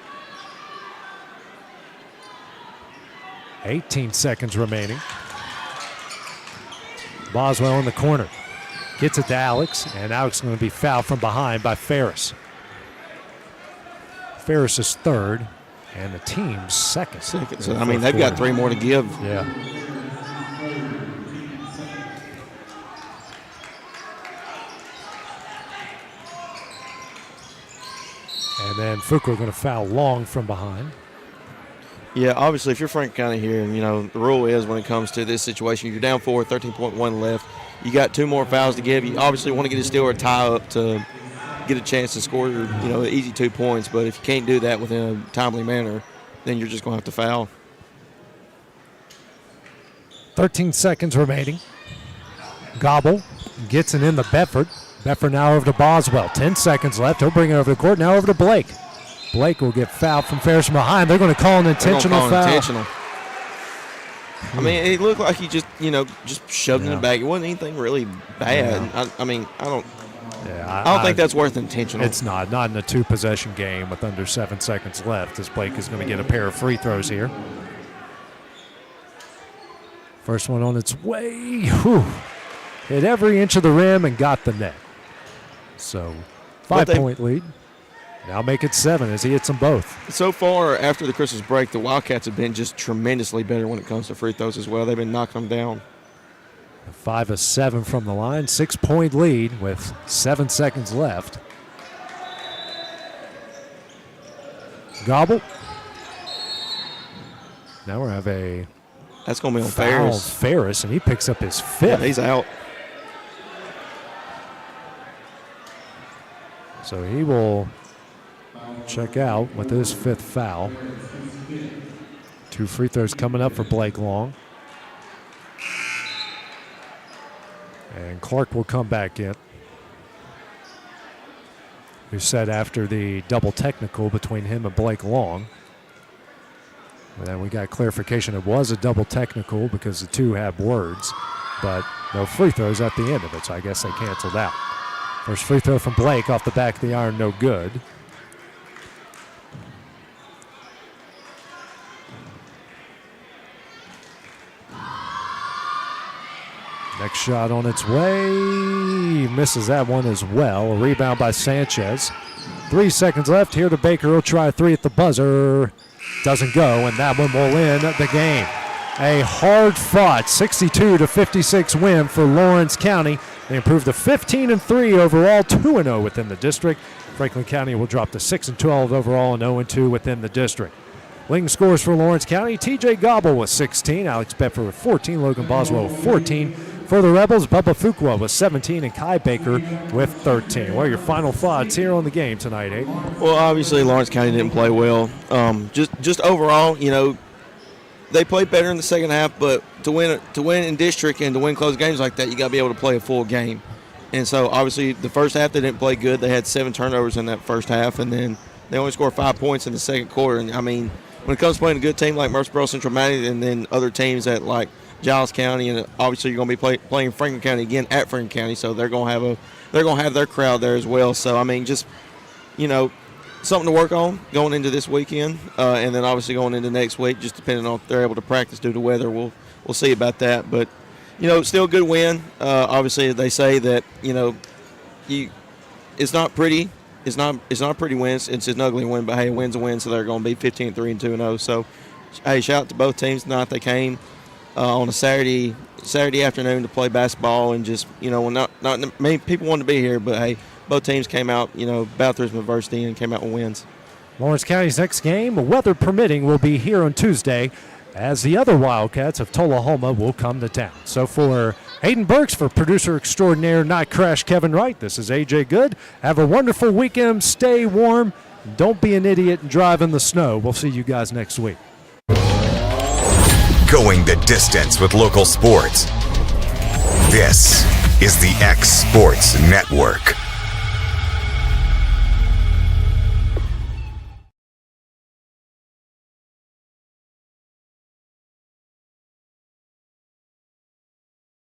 O: 18 seconds remaining. Boswell in the corner. Gets it to Alex, and Alex is going to be fouled from behind by Ferris. Ferris is third, and the team's second.
P: So, I mean, they've got 3 more to give.
O: Yeah. And then Fuqua going to foul Long from behind.
P: Yeah, obviously, if you're Franklin County here, and, you know, the rule is when it comes to this situation, you're down 4, 13.1 left. You got 2 more fouls to give. You obviously want to get a steal or a tie up to get a chance to score your, you know, easy 2 points. But if you can't do that within a timely manner, then you're just going to have to foul.
O: 13 seconds remaining. Gobble gets it in the Bedford. Bedford now over to Boswell. 10 seconds left. He'll bring it over the court. Now over to Blake. Blake will get fouled from Ferris from behind. They're going to call an intentional foul.
P: Intentional. I mean, it looked like he just, you know, just shoved it in the bag. It wasn't anything really bad. Yeah. I mean, I don't think that's worth intentional.
O: It's not in a 2-possession game with under 7 seconds left, as Blake is going to get a pair of free throws here. First one on its way. Whew. Hit every inch of the rim and got the net. So 5-point lead. Now make it 7 as he hits them both.
P: So far, after the Christmas break, the Wildcats have been just tremendously better when it comes to free throws as well. They've been knocking them down.
O: 5 of 7 from the line. 6-point lead with 7 seconds left. Gobble. Now we have a
P: That's going to be on
O: fouls
P: Ferris.
O: Ferris, and he picks up his 5th.
P: Yeah, he's out.
O: So he will check out with his 5th foul. 2 free throws coming up for Blake Long. And Clark will come back in. Who said after the double technical between him and Blake Long. And then we got clarification it was a double technical because the two had words, but no free throws at the end of it, so I guess they canceled out. First free throw from Blake off the back of the iron, no good. Next shot on its way. Misses that one as well. A rebound by Sanchez. 3 seconds left. Here to Baker. He'll try a 3 at the buzzer. Doesn't go, and that one will end the game. A hard-fought 62-56 win for Lawrence County. They improved to 15-3 overall, 2-0 within the district. Franklin County will drop to 6-12 overall and 0-2 within the district. Leading scores for Lawrence County, TJ Gobble with 16, Alex Bedford with 14, Logan Boswell with 14. For the Rebels, Bubba Fuqua with 17 and Kai Baker with 13. What are your final thoughts here on the game tonight, Aiden?
P: Well, obviously Lawrence County didn't play well. Just overall, you know, they played better in the second half, but to win in district and to win close games like that, you got to be able to play a full game. And so obviously the first half they didn't play good. They had 7 turnovers in that first half, and then they only scored 5 points in the second quarter. And I mean, when it comes to playing a good team like Murfreesboro Central Maddie and then other teams at like Giles County, and obviously you're going to be playing Franklin County again at Franklin County, so they're going to have their crowd there as well. So I mean, just, you know, something to work on going into this weekend, and then obviously going into next week, just depending on if they're able to practice due to weather. We'll see about that, but you know, still a good win. Obviously, they say that, you know, it's not pretty. It's not a pretty win. It's an ugly win, but hey, a win's a win, so they're going to be 15-3 and 2-0. So, hey, shout out to both teams tonight. They came on a Saturday afternoon to play basketball, and just, you know, not many people wanted to be here, but hey, both teams came out, you know, Bathurst University, and came out with wins.
O: Lawrence County's next game, weather permitting, will be here on Tuesday, as the other Wildcats of Tullahoma will come to town. So for Hayden Burks, for producer extraordinaire Night Crash Kevin Wright, this is AJ Good. Have a wonderful weekend. Stay warm. Don't be an idiot and drive in the snow. We'll see you guys next week.
A: Going the distance with local sports. This is the X Sports Network.